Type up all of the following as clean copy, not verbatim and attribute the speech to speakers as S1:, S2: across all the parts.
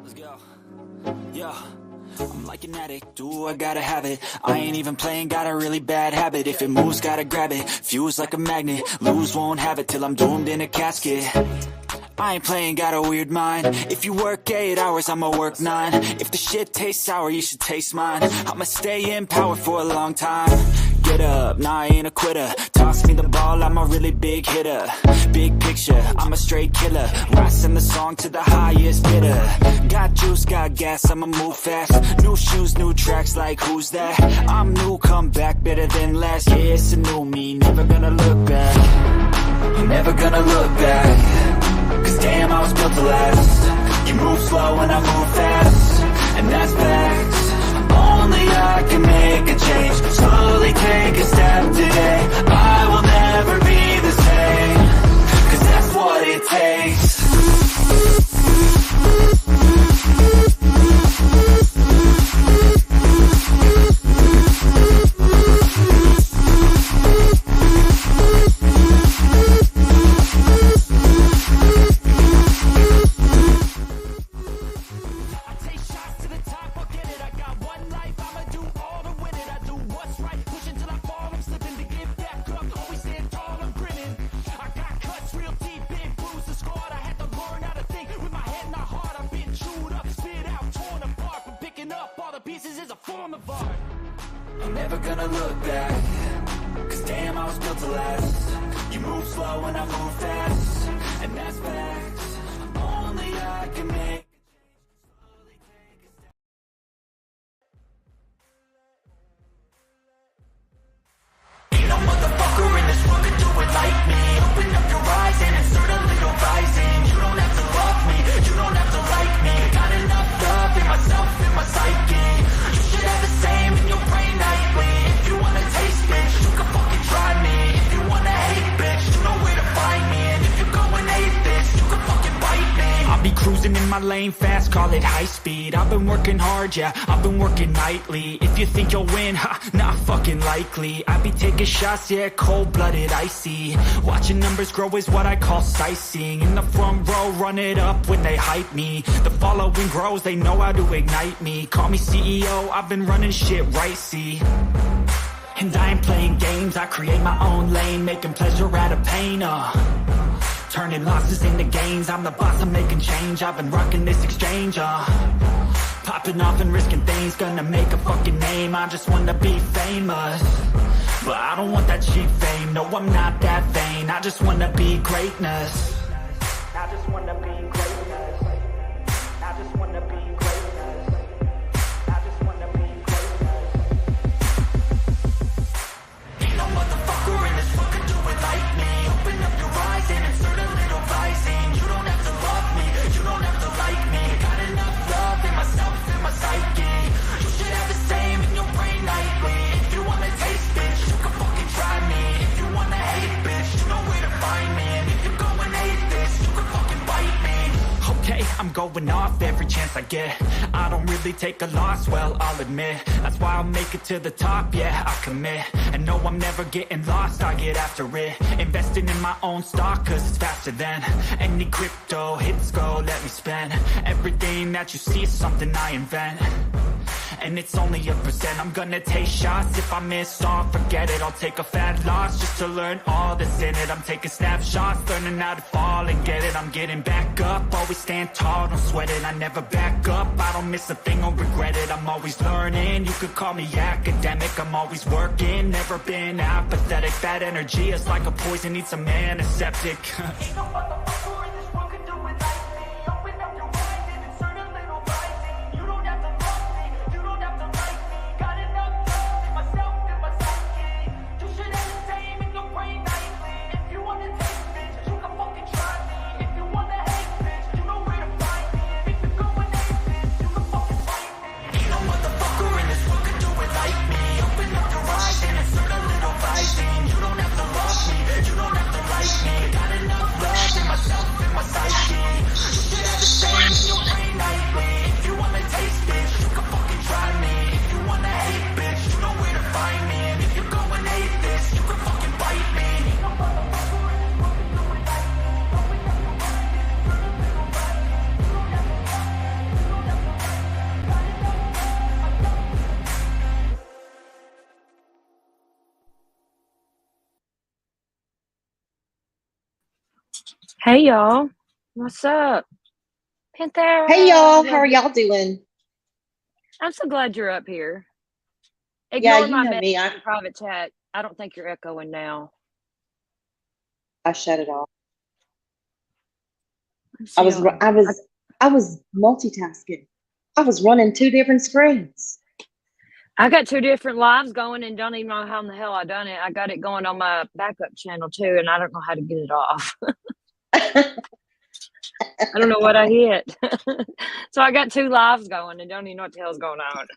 S1: Let's go. Yo, I'm like an addict, do I gotta have it. I ain't even playing, got a really bad habit. If it moves, gotta grab it, fuse like a magnet. Lose, won't have it till I'm doomed in a casket. I ain't playing, got a weird mind. If you work 8 hours, I'ma work 9. If the shit tastes sour, you should taste mine. I'ma stay in power for a long time. Get up, nah, I ain't a quitter. Toss me the ball, I'm a really big hitter. Big picture, I'm a straight killer. Rising the song to the highest bidder. Got juice, got gas, I'ma move fast. New shoes, new tracks, like who's that? I'm new, come back, better than last. Yeah, it's a new me, never gonna look back. Never gonna look back. Cause damn, I was built to last. You move slow and I move fast, and that's facts. Only I can make a change. Slowly take a step today. I will never be the same. Cause that's what it takes. I'm never gonna look back. Cause damn, I was built to last. You move slow and I move fast, and that's facts. Only I can make. Ain't no motherfucker in this world can do it like me. Open up your eyes and insert a little rising. You don't have to love me, you don't have to like me. Got enough love in myself, in my psyche. You should have the same in your brain nightly. If you wanna taste, bitch, you can fucking try me. If you wanna hate, bitch, you know where to find me. And if you're going hate this, you can fucking bite me. I'll be cruising in my lane fast, call it high speed. I've been working hard, yeah, I've been working nightly. If you think you'll win, ha, not fucking likely. I be taking shots, yeah, cold-blooded, icy. Watching numbers grow is what I call sightseeing. In the front row, run it up when they hype me. The following grows, they know how to ignite me. Call me CEO, I've been running shit right, see. And I ain't playing games, I create my own lane. Making pleasure out of pain, turning losses into gains. I'm the boss, I'm making change. I've been rocking this exchange, popping off and risking things. Gonna make a fucking name, I just wanna be famous. But I don't want that cheap fame, no, I'm not that vain. I just wanna be greatness. I just wanna be greatness. I just wanna be greatness. I just wanna be greatness. Ain't no motherfucker in this world can do it like me. Open up your eyes and insert a little rising. You don't have to love me, you don't have to like me. Got enough love in myself, in my psyche. You should have the same in your brain nightly. If you wanna taste, bitch, you can fucking try me. If you wanna hate, bitch, you know where to find me. And if you're going hate this, you can fucking bite me. Okay, I'm going off every chance I get. I don't really take a loss, well, I'll admit. That's why I'll make it to the top, yeah, I commit. And no, I'm never getting lost, I get after it. Investing in my own stock, cause it's faster than any crypto hits go, let me spend. Everything that you see is something I invent. And it's only a percent. I'm gonna take shots. If I miss all, forget it. I'll take a fat loss just to learn all that's in it. I'm taking snapshots, learning how to fall and get it. I'm getting back up, always stand tall, don't sweat it. I never back up, I don't miss a thing or regret it. I'm always learning, you could call me academic. I'm always working, never been apathetic. Bad energy is like a poison, needs some antiseptic. Ain't no motherfucker in this world can do it like me. Open up your eyes and insert a little rising. You don't have to love me, you don't have to like me. Got enough love in myself, in my psyche. You should have the same in your brain nightly. If you wanna taste, bitch, you can fucking try me. If you wanna hate, bitch, you know where to find me. And if you're going hate, bitch, you can fucking fight me. Ain't no motherfucker in this world can do it like me. Open up your eyes and insert a little rising. You don't have to love me, you don't have to like me. Got enough love in myself,
S2: Hey y'all, what's up?
S3: Hey
S2: Panthera, I
S3: y'all, how
S2: love
S3: are
S2: you.
S3: y'all doing?
S2: I'm so glad you're up here.
S3: Yeah,
S2: Ignore
S3: you
S2: my
S3: know
S2: message
S3: me.
S2: in private chat. I don't think you're echoing now.
S3: I shut it off.
S2: Let's
S3: I
S2: see.
S3: was ru- I was I was multitasking. I was running two different screens.
S2: I got two different lives going and don't even know how in the hell I done it. I got it going on my backup channel too, and I don't know how to get it off.
S3: I
S2: I don't know what I hit. So I got two lives going and don't even know what the hell's going on.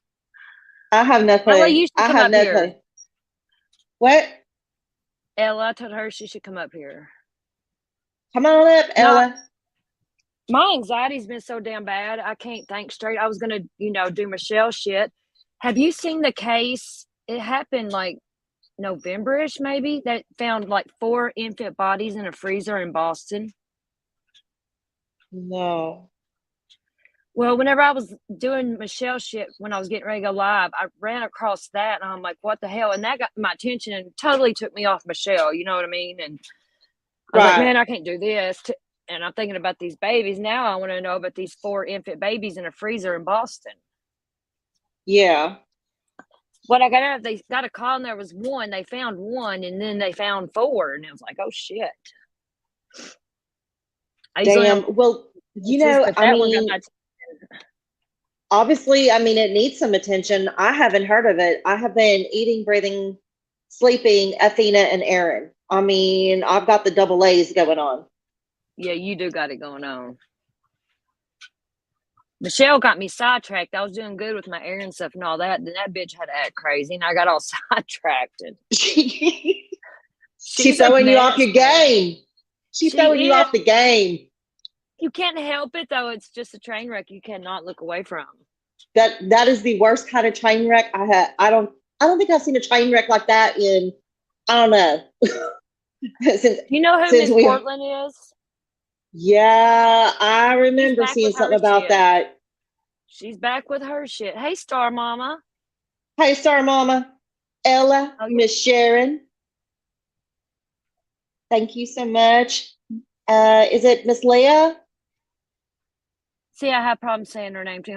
S3: have no
S2: Ella,
S3: clue.
S2: you should
S3: I
S2: come
S3: have
S2: up
S3: no
S2: here.
S3: clue. What?
S2: Ella, I told her she should come up here.
S3: Come on up,
S2: No,
S3: Ella.
S2: my anxiety's been so damn bad. I can't think straight. I was gonna, do Michelle shit. Have you seen the case? It happened like November-ish, maybe. That found like four infant bodies in a freezer in Boston.
S3: No.
S2: Well, whenever I was doing Michelle shit when I was getting ready to go live, I ran across that and I'm like, what the hell? And that got my attention and totally took me off Michelle. You know what I mean? And I was like,
S3: Right.
S2: man, I can't do this. And I'm thinking about these babies. Now I want to know about these four infant babies in a freezer in Boston.
S3: Yeah.
S2: What I got out, they got a call and there was one. They found one and then they found four. And it was like, oh shit. I usually
S3: Damn.
S2: don't
S3: Well,
S2: cases, but
S3: I
S2: that one got my
S3: mean, obviously, I mean, it needs some attention. I haven't heard of it. I have been eating, breathing, sleeping Athena and Aaron. I mean, I've got the double A's going on.
S2: yeah, you do got it going on. Michelle got me sidetracked. I was doing good with my errand stuff and all that. Then that bitch had to act crazy and I got all sidetracked. And
S3: She's
S2: she's a
S3: throwing you off
S2: mess,
S3: your
S2: man.
S3: game. She's throwing
S2: She
S3: you
S2: is.
S3: off the game.
S2: You can't help it though. It's just a train wreck you cannot look away from.
S3: That is the worst kind of train wreck I had. I don't think I've seen a train wreck like that in I don't know since
S2: You know who
S3: since
S2: Miss
S3: we.
S2: Portland is?
S3: Yeah, I
S2: She's
S3: remember
S2: back
S3: seeing
S2: with
S3: something
S2: her
S3: about
S2: shit.
S3: that.
S2: She's back with her shit. Hey, Star Mama.
S3: Hey, Star Mama, Ella,
S2: Oh, yeah.
S3: Miss Sharon, thank you so much. Is it Miss Leah?
S2: See, I have problems saying her name too.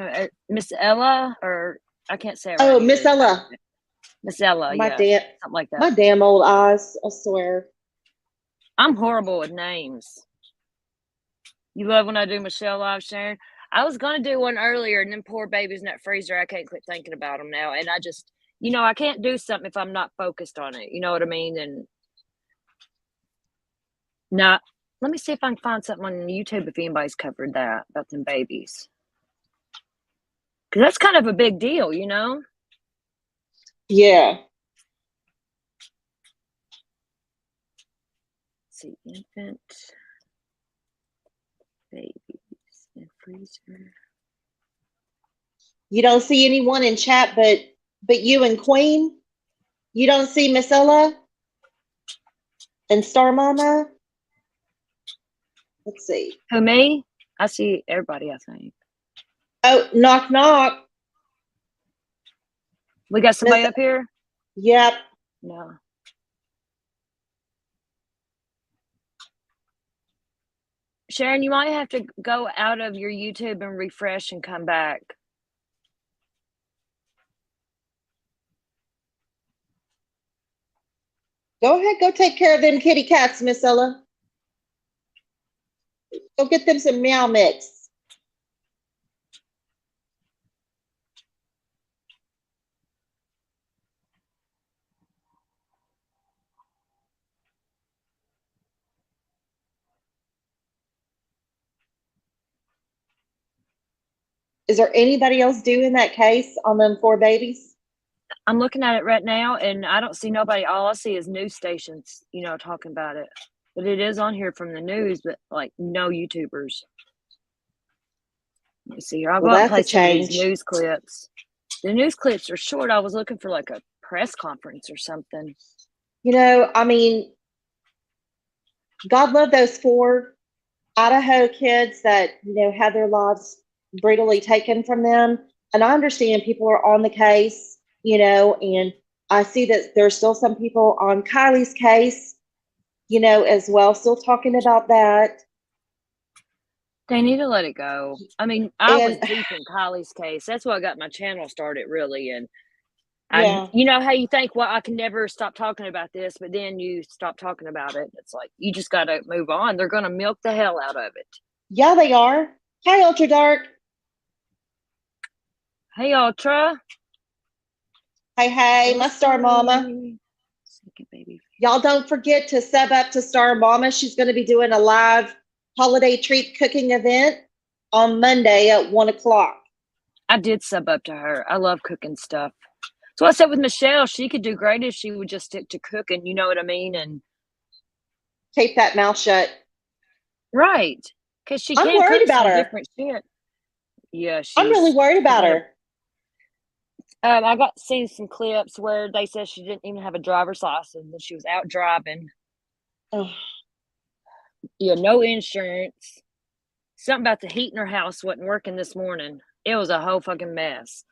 S2: Miss Ella, or I can't say it right
S3: Oh, Miss
S2: either.
S3: Ella.
S2: Miss Ella,
S3: My
S2: yeah,
S3: damn,
S2: something like that.
S3: my damn old eyes. I swear.
S2: I'm horrible with names. You love when I do Michelle live, Sharon. I was gonna do one earlier, and then poor babies in that freezer. I can't quit thinking about them now, and I just, I can't do something if I'm not focused on it. You know what I mean? And not. Let me see if I can find something on YouTube if anybody's covered that about them babies, because that's kind of a big deal, you know.
S3: Yeah.
S2: Let's see, infant babies in freezer.
S3: You don't see anyone in chat but you and Queen. You don't see Miss Ella and Star Mama. Let's see.
S2: Who, me? I see everybody. I think
S3: Oh, knock knock.
S2: we got
S3: Miss.
S2: somebody up here.
S3: Yep.
S2: No. Sharon, you might have to go out of your YouTube and refresh and come back.
S3: Go ahead. Go take care of them kitty cats, Miss Ella. Go get them some meow mix. Is there anybody else doing that case on them four babies?
S2: I'm looking at it right now and I don't see nobody. All I see is news stations, talking about it. But it is on here from the news, but like no YouTubers. Let me see here. I'll go
S3: Well,
S2: out and
S3: that's
S2: play
S3: a
S2: some of these
S3: change.
S2: news clips. The news clips are short. I was looking for like a press conference or something.
S3: I mean, God love those four Idaho kids that, had their lives brutally taken from them. And I understand people are on the case, and I see that there's still some people on Kylie's case, as well, still talking about that.
S2: They need to let it go. I mean, I was
S3: And
S2: deep in Kylie's case. That's why I got my channel started, really. And
S3: yeah,
S2: you know how you think, well, I can never stop talking about this, but then you stop talking about it. It's like you just got to move on. They're going to milk the hell out of it.
S3: yeah, they are. Hi, Ultra Dark.
S2: Hey, Ultra.
S3: Hey, my Star Mama.
S2: Second baby.
S3: Y'all don't forget to sub up to Star Mama. She's going to be doing a live holiday treat cooking event on Monday at 1:00.
S2: I did sub up to her. I love cooking stuff. So I said with Michelle, she could do great if she would just stick to cooking. You know what I mean? And
S3: Keep that mouth shut.
S2: right, because she
S3: I'm
S2: can
S3: worried
S2: cook
S3: about
S2: some
S3: her.
S2: different shit. Yeah,
S3: I'm really
S2: she's.
S3: worried about her.
S2: I got seen some clips where they said she didn't even have a driver's license and she was out driving.
S3: Oh,
S2: Yeah, no insurance. Something about the heat in her house wasn't working this morning. It was a whole fucking mess.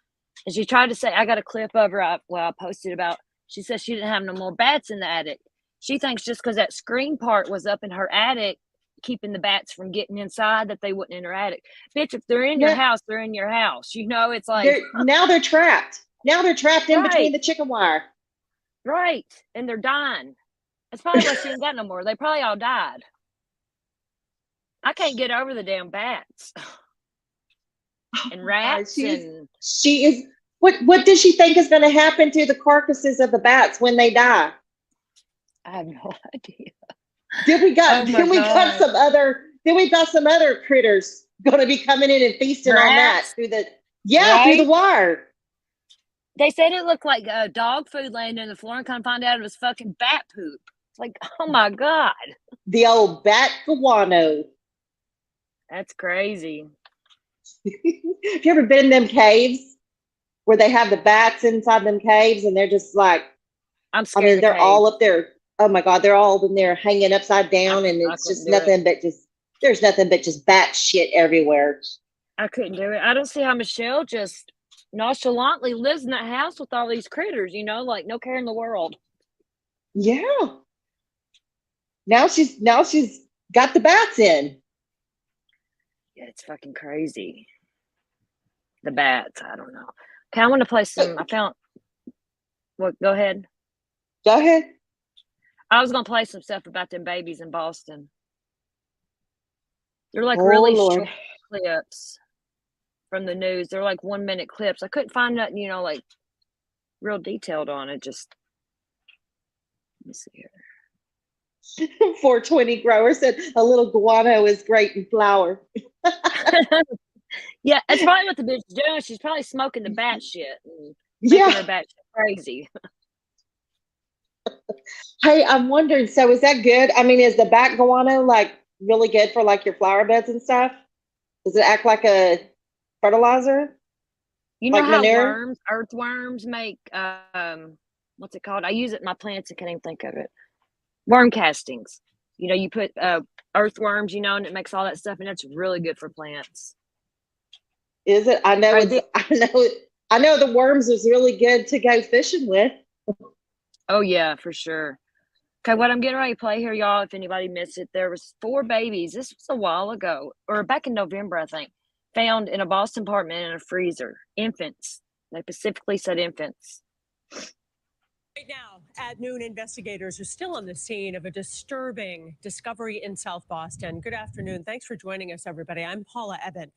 S2: And she tried to say, I got a clip of her. I posted about. She said she didn't have no more bats in the attic. She thinks just because that screen part was up in her attic, keeping the bats from getting inside, that they wouldn't in her attic. Bitch, if they're in your
S3: no,
S2: house, they're in your house. You know, it's like
S3: they're trapped. Now they're trapped in between
S2: right,
S3: the chicken wire.
S2: right, and they're dying. That's probably why she ain't got no more. They probably all died. I can't get over the damn bats and rats and
S3: She is. What does she think is going to happen to the carcasses of the bats when they die?
S2: I have no idea.
S3: Then we got
S2: Oh my God.
S3: some other critters going to be coming in and feasting on that
S2: Rats?
S3: through the
S2: Right?
S3: through the wire.
S2: They said it looked like dog food laying on the floor and come find out it was fucking bat poop. It's like, oh my God.
S3: The old bat guano.
S2: That's crazy.
S3: Have you ever been in them caves where they have the bats inside them caves and they're just like,
S2: I'm
S3: I
S2: scared
S3: mean,
S2: of
S3: they're all
S2: caves.
S3: up there. Oh my God, they're all in there hanging upside down, and
S2: I
S3: it's
S2: couldn't
S3: just
S2: do it.
S3: nothing but there's nothing but just bat shit everywhere.
S2: I couldn't do it. I don't see how Michelle just nonchalantly lives in that house with all these critters, you know, like no care in the world.
S3: Yeah. Now she's got the bats in.
S2: Yeah, it's fucking crazy. The bats, I don't know. Okay, I want to play some. I found. What? Go ahead.
S3: Go ahead.
S2: I was gonna play some stuff about them babies in Boston. They're like
S3: Oh,
S2: really
S3: Lord.
S2: short clips from the news. They're like 1 minute clips. I couldn't find nothing, you know, like real detailed on it. Just let me see here.
S3: 420 grower said a little guano is great in flour.
S2: Yeah, that's probably what the bitch is doing. She's probably smoking the bat shit and making her bat shit crazy.
S3: Hey, I'm wondering, so is that good? I mean, is the bat guano like really good for like your flower beds and stuff? Does it act like a fertilizer?
S2: You know
S3: Like
S2: how
S3: manure?
S2: earthworms make what's it called? I use it in my plants. I can't even think of it. Worm castings. You know, you put earthworms, you know, and it makes all that stuff, and it's really good for plants.
S3: Is it? I know I know the worms is really good to go fishing with.
S2: Oh yeah, for sure. Okay, what I'm getting ready to play here, y'all, if anybody missed it, there was 4 babies. This was a while ago, or back in November, I think, found in a Boston apartment in a freezer. Infants. They specifically said infants.
S4: Right now, at noon, investigators are still on the scene of a disturbing discovery in South Boston. Good afternoon. Thanks for joining us, everybody. I'm Paula Eben.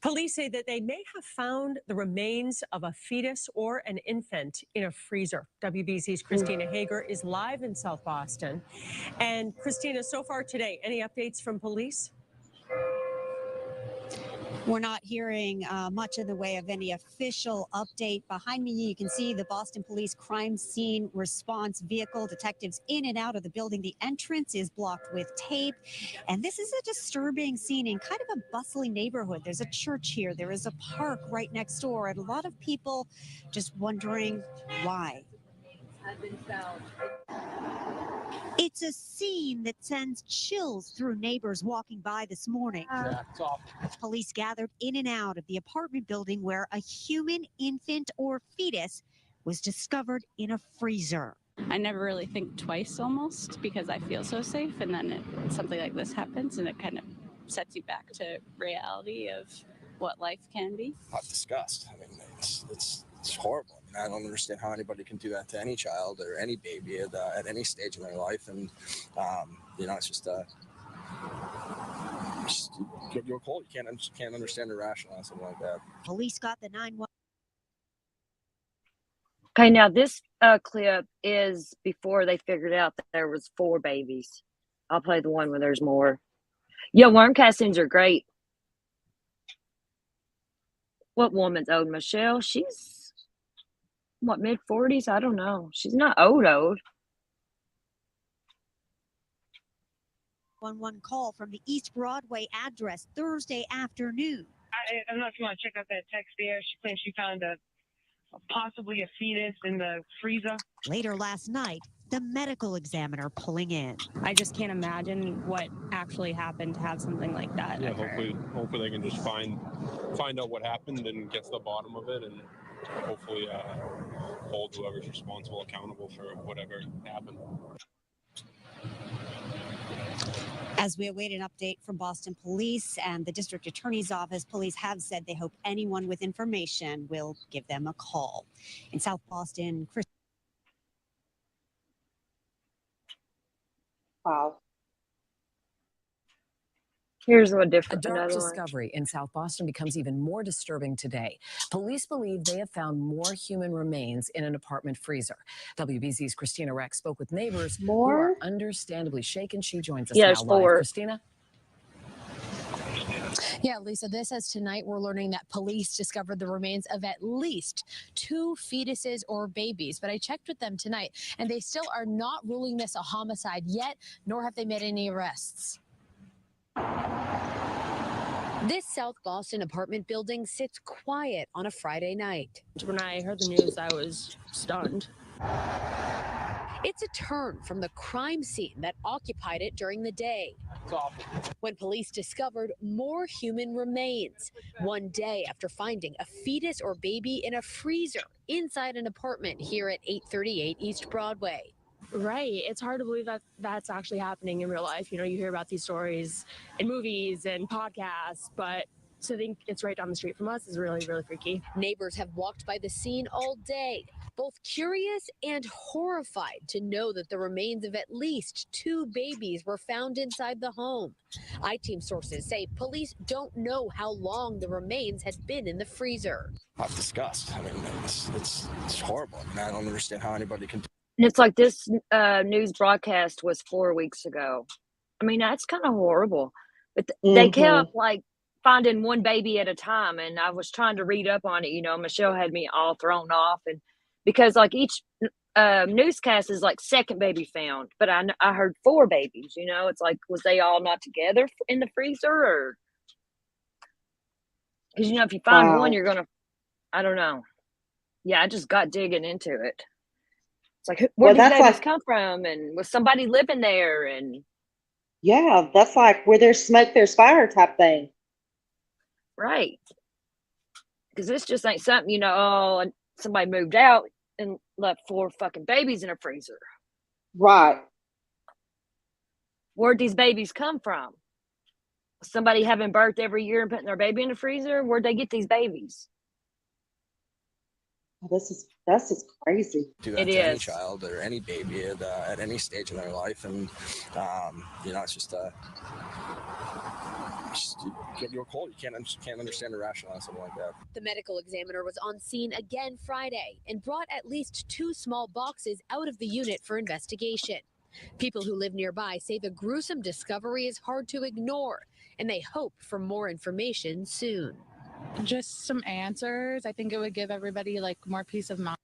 S4: Police say that they may have found the remains of a fetus or an infant in a freezer. WBZ's Christina Hager is live in South Boston. And Christina, so far today, any updates from police?
S5: We're not hearing much in the way of any official update. Behind me, you can see the Boston Police crime scene response vehicle. Detectives in and out of the building. The entrance is blocked with tape. And this is a disturbing scene in kind of a bustling neighborhood. There's a church here. There is a park right next door. And a lot of people just wondering why. It's a scene that sends chills through neighbors walking by this morning. Police gathered in and out of the apartment building where a human infant or fetus was discovered in a freezer.
S6: I never really think twice almost because I feel so safe, and then something like this happens and it kind of sets you back to reality of what life can be.
S7: Disgust. I mean, it's horrible. I mean, I don't understand how anybody can do that to any child or any baby at any stage in their life. And, it's just you're cold. You can't understand or rationalize something like that.
S5: Police got the 911.
S2: Okay, now this clip is before they figured out that there was 4 babies. I'll play the one where there's more. Yeah, worm castings are great. What woman's old? Michelle? She's, what, mid-40s? I don't know. She's not old.
S5: 911 call from the East Broadway address Thursday afternoon.
S8: I don't know if you want to check out that text there. She claims she found possibly a fetus in the freezer.
S5: Later last night, the medical examiner pulling in.
S9: I just can't imagine what actually happened to have something like that.
S10: Yeah, hopefully they can just find out what happened and get to the bottom of it, and hopefully hold whoever's responsible accountable for whatever happened.
S5: As we await an update from Boston Police and the District Attorney's Office, police have said they hope anyone with information will give them a call. In South Boston, Chris.
S3: Wow.
S2: Here's a
S11: A
S2: different
S11: dark
S2: another one.
S11: discovery in South Boston becomes even more disturbing today. Police believe they have found more human remains in an apartment freezer. WBZ's Christina Rex spoke with neighbors who are understandably shaken. She joins us
S2: Yeah,
S11: now
S2: there's
S11: live.
S2: 4.
S11: Christina?
S12: Yeah, Lisa, this as tonight we're learning that police discovered the remains of at least 2 fetuses or babies. But I checked with them tonight, and they still are not ruling this a homicide yet, nor have they made any arrests. This South Boston apartment building sits quiet on a Friday night.
S9: When I heard the news, I was stunned.
S12: It's a turn from the crime scene that occupied it during the day, when police discovered more human remains, one day after finding a fetus or baby in a freezer inside an apartment here at 838 East Broadway.
S9: Right. It's hard to believe that that's actually happening in real life. You know, you hear about these stories in movies and podcasts, but to think it's right down the street from us is really, really freaky.
S12: Neighbors have walked by the scene all day, both curious and horrified to know that the remains of at least 2 babies were found inside the home. I-Team sources say police don't know how long the remains had been in the freezer.
S7: Disgust. I mean, it's horrible. I mean, I don't understand how anybody can.
S2: And it's like this news broadcast was 4 weeks ago. I mean, that's kind of horrible. But they kept like finding one baby at a time. And I was trying to read up on it. You know, Michelle had me all thrown off. And because like each newscast is like second baby found. But I heard 4 babies, you know. It's like, was they all not together in the freezer? Or because, you know, if you find one, you're going to, I don't know. Yeah, I just got digging into it. It's like, where did these babies come from? And was somebody living there? And
S3: yeah, that's like where there's smoke, there's fire type thing.
S2: Right. Because this just ain't something, you know, oh, and somebody moved out and left 4 fucking babies in a freezer.
S3: Right.
S2: Where'd these babies come from? Somebody having birth every year and putting their baby in the freezer? Where'd they get these babies?
S3: That's just crazy.
S7: Do that to any child or any baby at any stage in their life, and it's just you're cold. You can't understand or rationalize something like that.
S12: The medical examiner was on scene again Friday and brought at least 2 small boxes out of the unit for investigation. People who live nearby say the gruesome discovery is hard to ignore, and they hope for more information soon.
S13: Just some answers. I think it would give everybody like more peace of mind.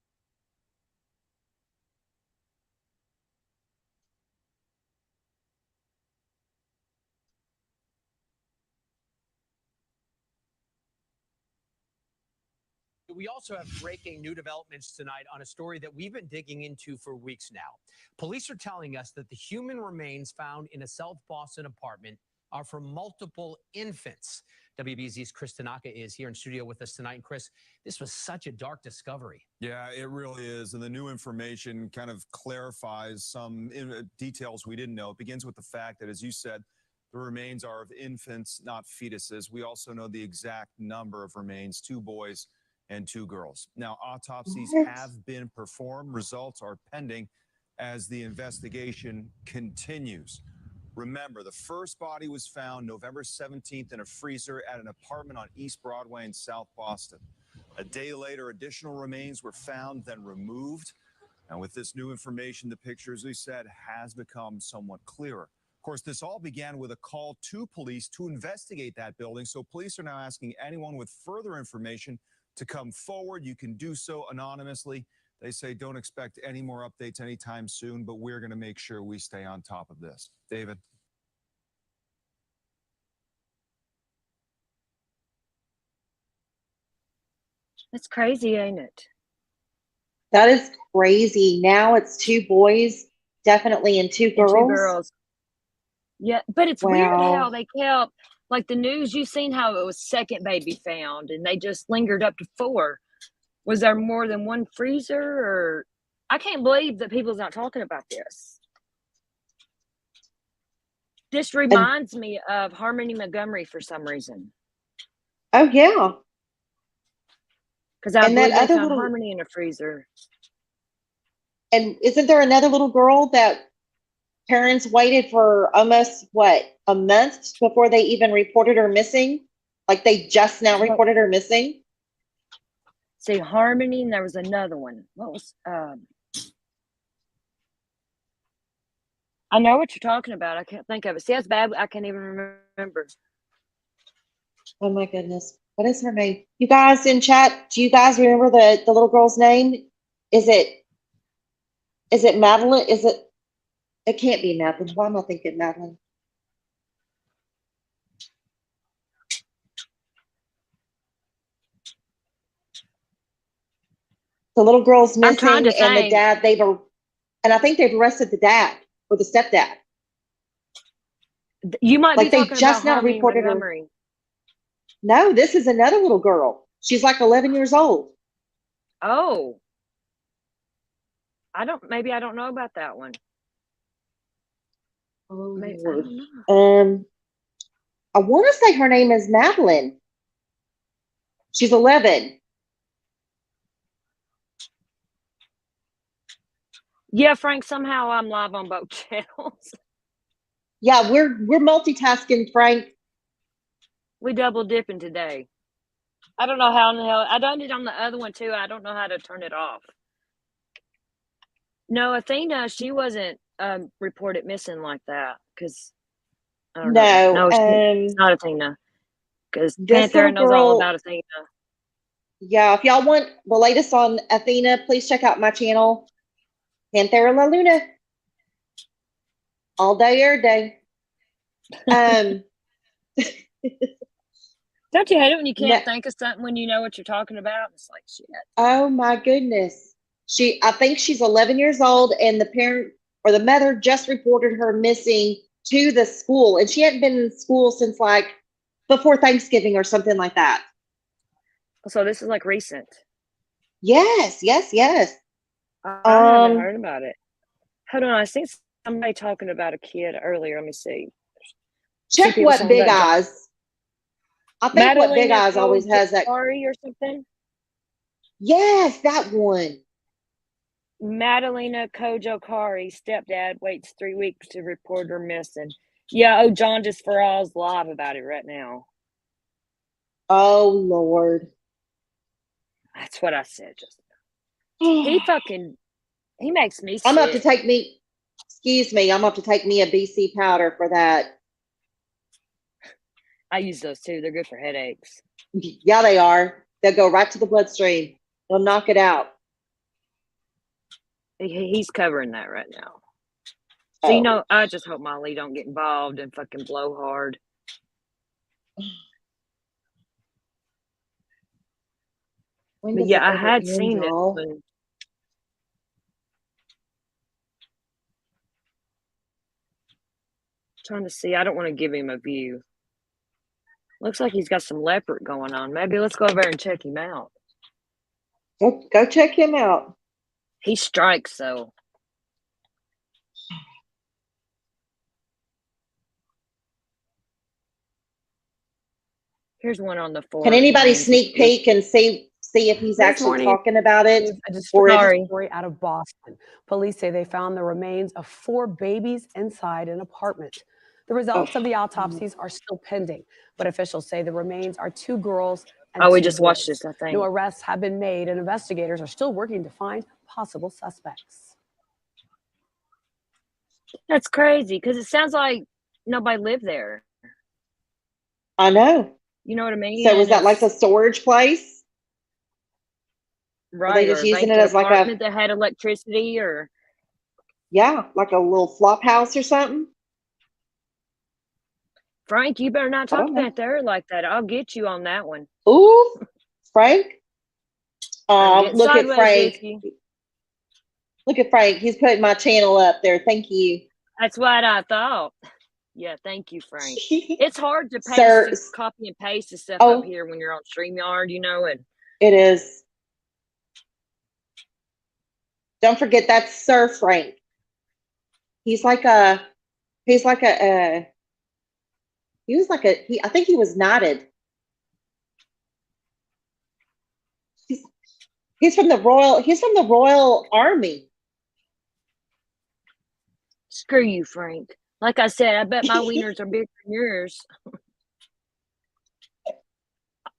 S14: We also have breaking new developments tonight on a story that we've been digging into for weeks now. Police are telling us that the human remains found in a South Boston apartment are from multiple infants. WBZ's Chris Tanaka is here in studio with us tonight. And Chris, this was such a dark discovery.
S15: Yeah, it really is. And the new information kind of clarifies some details we didn't know. It begins with the fact that, as you said, The remains are of infants, not fetuses. We also know the exact number of remains, 2 boys and 2 girls. Now, autopsies have been performed. Results are pending as the investigation continues. Remember, the first body was found November 17th in a freezer at an apartment on East Broadway in South Boston. A day later, additional remains were found, then removed. And with this new information, the picture, as we said, has become somewhat clearer. Of course, this all began with a call to police to investigate that building. So police are now asking anyone with further information to come forward. You can do so anonymously. They say don't expect any more updates anytime soon, but we're going to make sure we stay on top of this. David.
S2: That's crazy, ain't it?
S3: That is crazy. Now it's 2 boys, definitely, and 2 girls.
S2: And 2 girls. Yeah, but it's weird
S3: Wow.
S2: how they kept, like the news, you've seen how it was second baby found and they just lingered up to 4. Was there more than one freezer? Or I can't believe that people's not talking about this. This reminds me of Harmony Montgomery for some reason.
S3: Oh, yeah.
S2: Because I
S3: And
S2: believe
S3: that
S2: they
S3: other
S2: found
S3: little,
S2: Harmony in a freezer.
S3: and isn't there another little girl that parents waited for almost, a month before they even reported her missing? Like they just now reported her missing?
S2: See, Harmony, and there was another one. What was, I know what you're talking about. I can't think of it. See, that's bad. I can't even remember.
S3: Oh my goodness. What is her name? You guys in chat, do you guys remember the little girl's name? Is it Madeline? It can't be Madeline. Why am I thinking Madeline? The little girl's
S2: I'm trying
S3: missing
S2: to
S3: and the
S2: think.
S3: dad, and I think they've arrested the dad or the stepdad.
S2: You might
S3: Like
S2: be
S3: they
S2: talking
S3: just
S2: about
S3: now
S2: Harmony
S3: reported her.
S2: Montgomery.
S3: No, this is another little girl. She's like 11 years old.
S2: Oh. Maybe I don't know about that one.
S3: Oh,
S2: Maybe, I
S3: Lord.
S2: don't know.
S3: I want to say her name is Madeline. She's 11.
S2: Yeah, Frank, somehow I'm live on both channels.
S3: Yeah, we're multitasking, Frank.
S2: We double dipping today. I don't know how in the hell. I done it on the other one too. I don't know how to turn it off. No, Athena, she wasn't reported missing like that because I don't know. No, it's not Athena because Panther knows all about Athena.
S3: Yeah, if y'all want the latest on Athena, please check out my channel, Panthera La Luna. All day, every day.
S2: Don't you hate it when you can't think of something when you know what you're talking about? It's like shit.
S3: Oh my goodness. I think she's 11 years old, and the parent or the mother just reported her missing to the school, and she hadn't been in school since like before Thanksgiving or something like that.
S2: So this is like recent.
S3: Yes.
S2: I haven't heard about it. Hold on, I seen somebody talking about a kid earlier. Let me see.
S3: Check what Big Eyes. I think what Big Eyes always has that.
S2: Or something.
S3: Yes, that one.
S2: Madalena Kojokari, stepdad waits 3 weeks to report her missing. Yeah, John Just for All's live about it right now.
S3: Oh Lord.
S2: That's what I said just now. He makes me sick.
S3: I'm up to take me, I'm up to take me a BC powder for that.
S2: I use those too. They're good for headaches.
S3: Yeah, they are. They'll go right to the bloodstream. They'll knock it out.
S2: He's covering that right now. So, you know, I just hope Molly don't get involved and fucking blow hard. But yeah, I had seen this one. Trying to see. I don't want to give him a view. Looks like he's got some leopard going on. Maybe let's go over there and check him out.
S3: Go check him out.
S2: He strikes, though. Here's one on the 4.
S3: Can anybody sneak peek and see if he's
S16: This
S3: actually
S16: morning,
S3: talking about it?
S16: A
S3: Or
S16: disturbing story out of Boston. Police say they found the remains of 4 babies inside an apartment. The results of the autopsies are still pending, but officials say the remains are 2 girls and
S2: Oh, we
S16: 2
S2: just watched
S16: boys.
S2: this, I think.
S16: No arrests have been made, and investigators are still working to find possible suspects.
S2: That's crazy because it sounds like nobody lived there.
S3: I know.
S2: You know what I mean?
S3: So was that
S2: And
S3: like a storage place?
S2: right,
S3: just
S2: or a
S3: using it
S2: vacant
S3: as like a-
S2: apartment that had electricity, or
S3: Yeah, like a little flop house or something?
S2: Frank, you better not
S3: I
S2: talk
S3: don't know.
S2: about there like that. I'll get you on that one.
S3: Ooh, Frank.
S2: I'm getting
S3: Look at
S2: sideways
S3: Frank.
S2: with you.
S3: Look at Frank. He's putting my channel up there. Thank you.
S2: That's what I thought. Yeah, thank you, Frank. It's hard to
S3: Sir-
S2: copy and paste the stuff
S3: Oh.
S2: up here when you're on StreamYard, you know, and
S3: It is. Don't forget that's Sir Frank. I think he was knighted. He's from the Royal Army.
S2: screw you, Frank. Like I said, I bet my wieners are bigger than yours.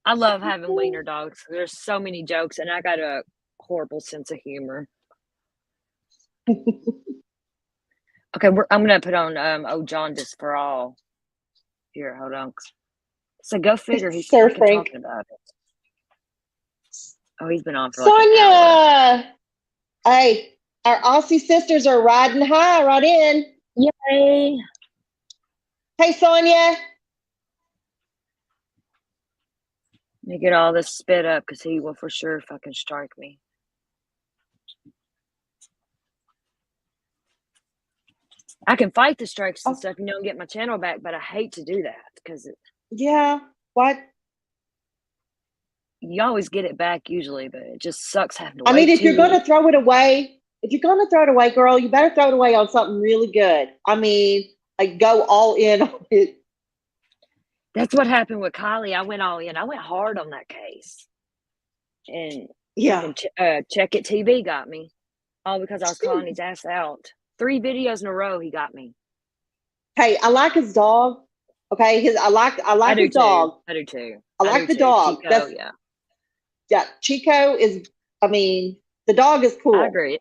S2: I love having wiener dogs. There's so many jokes, and I got a horrible sense of humor. Okay, I'm gonna put on "Oh Jaundice for All." Here, hold on. So go figure. He's
S3: Sir
S2: fucking
S3: Frank.
S2: talking about it. Oh, he's been on for like an hour.
S3: Sonia! Hey, our Aussie sisters are riding high right in.
S2: Yay!
S3: Hey, Sonia.
S2: Let me get all this spit up because he will for sure fucking strike me. I can fight the strikes and stuff, and get my channel back, but I hate to do that because
S3: Yeah. What?
S2: you always get it back usually, but it just sucks having to
S3: I
S2: wait
S3: mean, if you're
S2: 2
S3: going to
S2: weeks.
S3: throw it away, girl, you better throw it away on something really good. I mean, like go all in on it.
S2: That's what happened with Kylie. I went all in. I went hard on that case. And
S3: Yeah.
S2: Check It TV got me. All because I was calling his ass out. 3 videos in a row he got me.
S3: Hey, I like his dog. Okay, I like
S2: do
S3: his
S2: too.
S3: dog.
S2: I do too.
S3: I like
S2: do
S3: the
S2: too.
S3: dog.
S2: Chico,
S3: Yeah, Chico is. I mean, the dog is cool.
S2: I agree.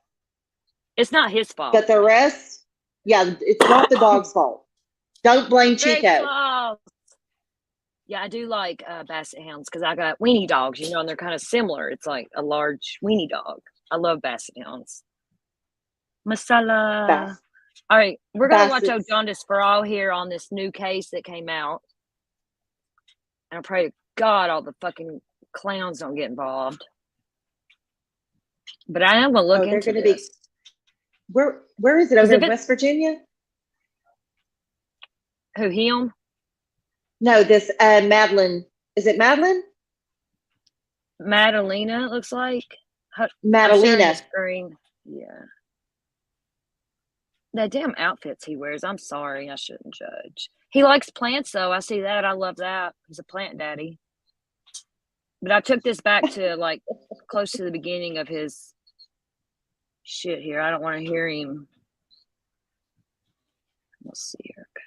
S2: It's not his fault.
S3: But the rest, yeah, it's not the dog's fault. Don't blame
S2: Very
S3: Chico.
S2: false. Yeah, I do like Basset Hounds because I got weenie dogs, and they're kind of similar. It's like a large weenie dog. I love Basset Hounds. Masala. All right, we're going to watch "Oh Jaundice for All" here on this new case that came out. And I pray to God all the fucking clowns don't get involved. But I am going to look into
S3: gonna
S2: this.
S3: Where is it? Over in West Virginia?
S2: Who, him?
S3: No, this Madeline. Is it Madeline?
S2: Madalena, it looks like.
S3: Madalena.
S2: Screen. Yeah. That damn outfits he wears. I'm sorry. I shouldn't judge. He likes plants, though. I see that. I love that. He's a plant daddy. But I took this back to, like, close to the beginning of his shit here. I don't want to hear him. Let's see here. Okay.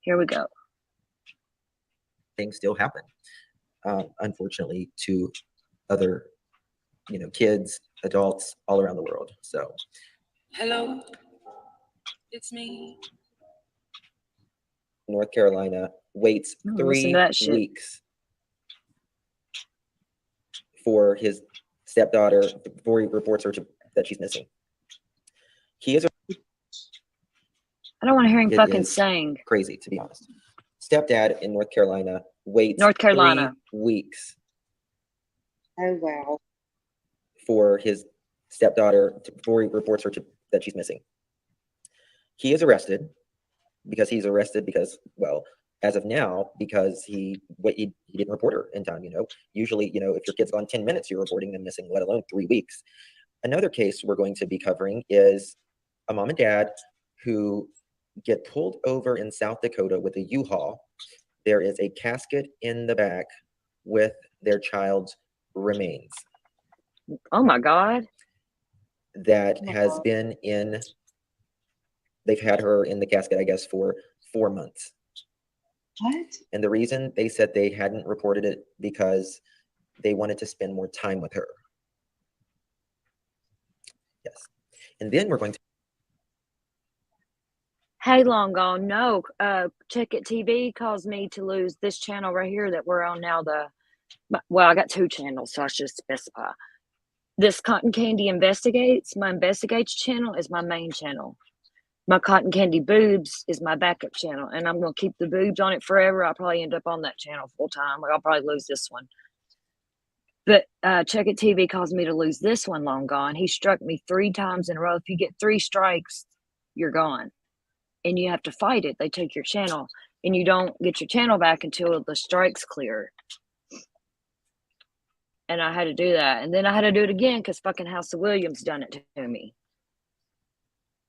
S2: Here we go.
S17: Things still happen, unfortunately, to other, kids, adults all around the world. So,
S18: Hello, it's me.
S17: North Carolina waits
S2: listen
S17: 3
S2: to that shit.
S17: weeks for his stepdaughter before he reports her that she's missing. He is.
S2: I don't want to hear him
S17: It
S2: fucking
S17: is
S2: sing.
S17: Crazy, to be honest. Stepdad in North Carolina waits
S2: North Carolina.
S17: 3 weeks
S3: Oh wow.
S17: for his stepdaughter before he reports her that she's missing. He is arrested because, well, as of now, because he didn't report her in time. Usually, if your kid's gone 10 minutes, you're reporting them missing, let alone 3 weeks. Another case we're going to be covering is a mom and dad who get pulled over in South Dakota with a U-Haul there is a casket in the back with their child's remains.
S2: Oh my God.
S17: That has been in, they've had her in the casket, I guess, for 4 months.
S3: What?
S17: And the reason they said they hadn't reported it because they wanted to spend more time with her. Yes. And then we're going to.
S2: Hey, long gone. No, Check It TV caused me to lose this channel right here that we're on now. Well, I got 2 channels, so I should specify. This Cotton Candy Investigates, my Investigates channel is my main channel. My Cotton Candy Boobs is my backup channel, and I'm going to keep the boobs on it forever. I'll probably end up on that channel full time. I'll probably lose this one. But Check It TV caused me to lose this one, long gone. He struck me 3 times in a row. If you get 3 strikes, you're gone. And you have to fight it. They take your channel, and you don't get your channel back until the strikes clear. And I had to do that. And then I had to do it again because fucking House of Williams done it to me.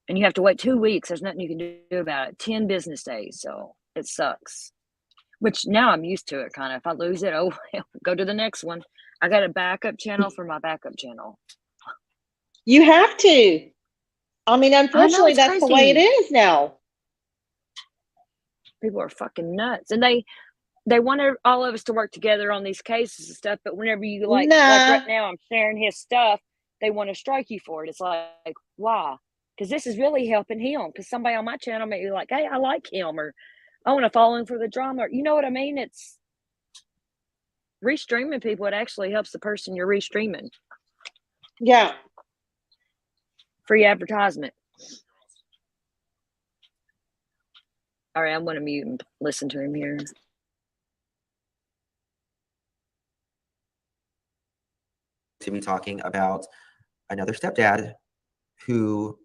S2: And you have to wait 2 weeks. There's nothing you can do about it. 10 business days. So it sucks. Which now I'm used to it, kind of. If I lose it, oh, go to the next one. I got a backup channel for my backup channel.
S3: You have to. I mean, unfortunately, that's the way it is now.
S2: People are fucking nuts. And they want all of us to work together on these cases and stuff. But whenever you like right now, I'm sharing his stuff. They want to strike you for it. It's like, why? Because this is really helping him. Because somebody on my channel may be like, hey, I like him, or I want to follow him for the drama. You know what I mean? It's restreaming people. It actually helps the person you're restreaming.
S3: Yeah.
S2: Free advertisement. All right, I'm going to mute and listen to him here.
S17: To be talking about another stepdad who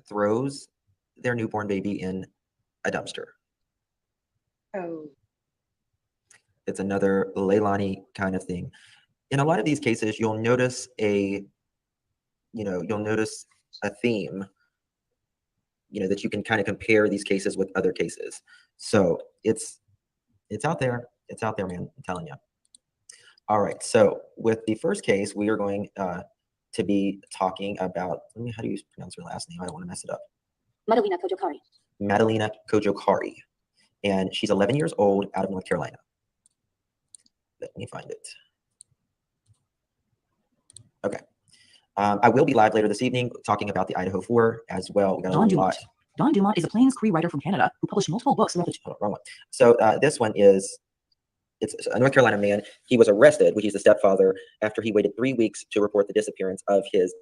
S17: throws their newborn baby in a dumpster.
S3: Oh.
S17: It's another Leilani kind of thing. In a lot of these cases, you'll notice a theme, that you can kind of compare these cases with other cases. So it's out there. It's out there, man. I'm telling you. All right. So with the first case, we are going to be talking about, how do you pronounce her last name? I don't want to mess it up.
S19: Madalena Kojokari.
S17: Madalena Kojokari. And she's 11 years old, out of North Carolina. Let me find it. Okay. I will be live later this evening talking about the Idaho 4 as well. We got
S19: Don
S17: a lot.
S19: Don Dumont is a Plains Cree writer from Canada who published multiple books about the.
S17: Oh, wrong one. So this one is, it's a North Carolina man. He was arrested, which he's the stepfather, after he waited 3 weeks to report the disappearance of his.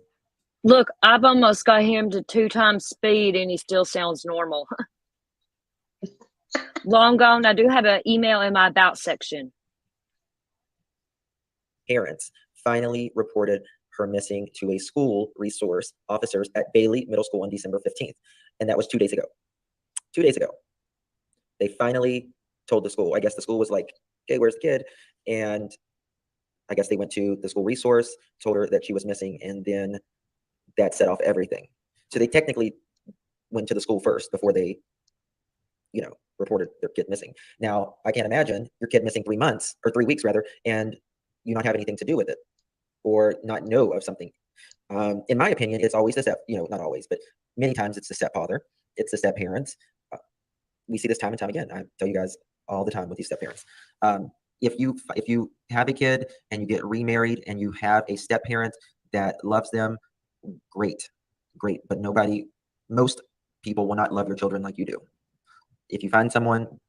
S2: Look, I've almost got him to 2 times speed, and he still sounds normal. Long gone. I do have an email in my about section.
S17: Parents finally reported her missing to a school resource officers at Bailey Middle School on December 15th. And that was 2 days ago. 2 days ago. They finally told the school. I guess the school was like, okay, where's the kid? And I guess they went to the school resource, told her that she was missing, and then that set off everything. So they technically went to the school first before they, reported their kid missing. Now, I can't imagine your kid missing 3 months, or 3 weeks rather, and you not have anything to do with it, or not know of something. In my opinion, it's always the not always, but many times it's the stepfather, it's the step parents. We see this time and time again. I tell you guys all the time with these step parents. If you have a kid and you get remarried and you have a step parent that loves them, great. But most people will not love your children like you do. If you find someone,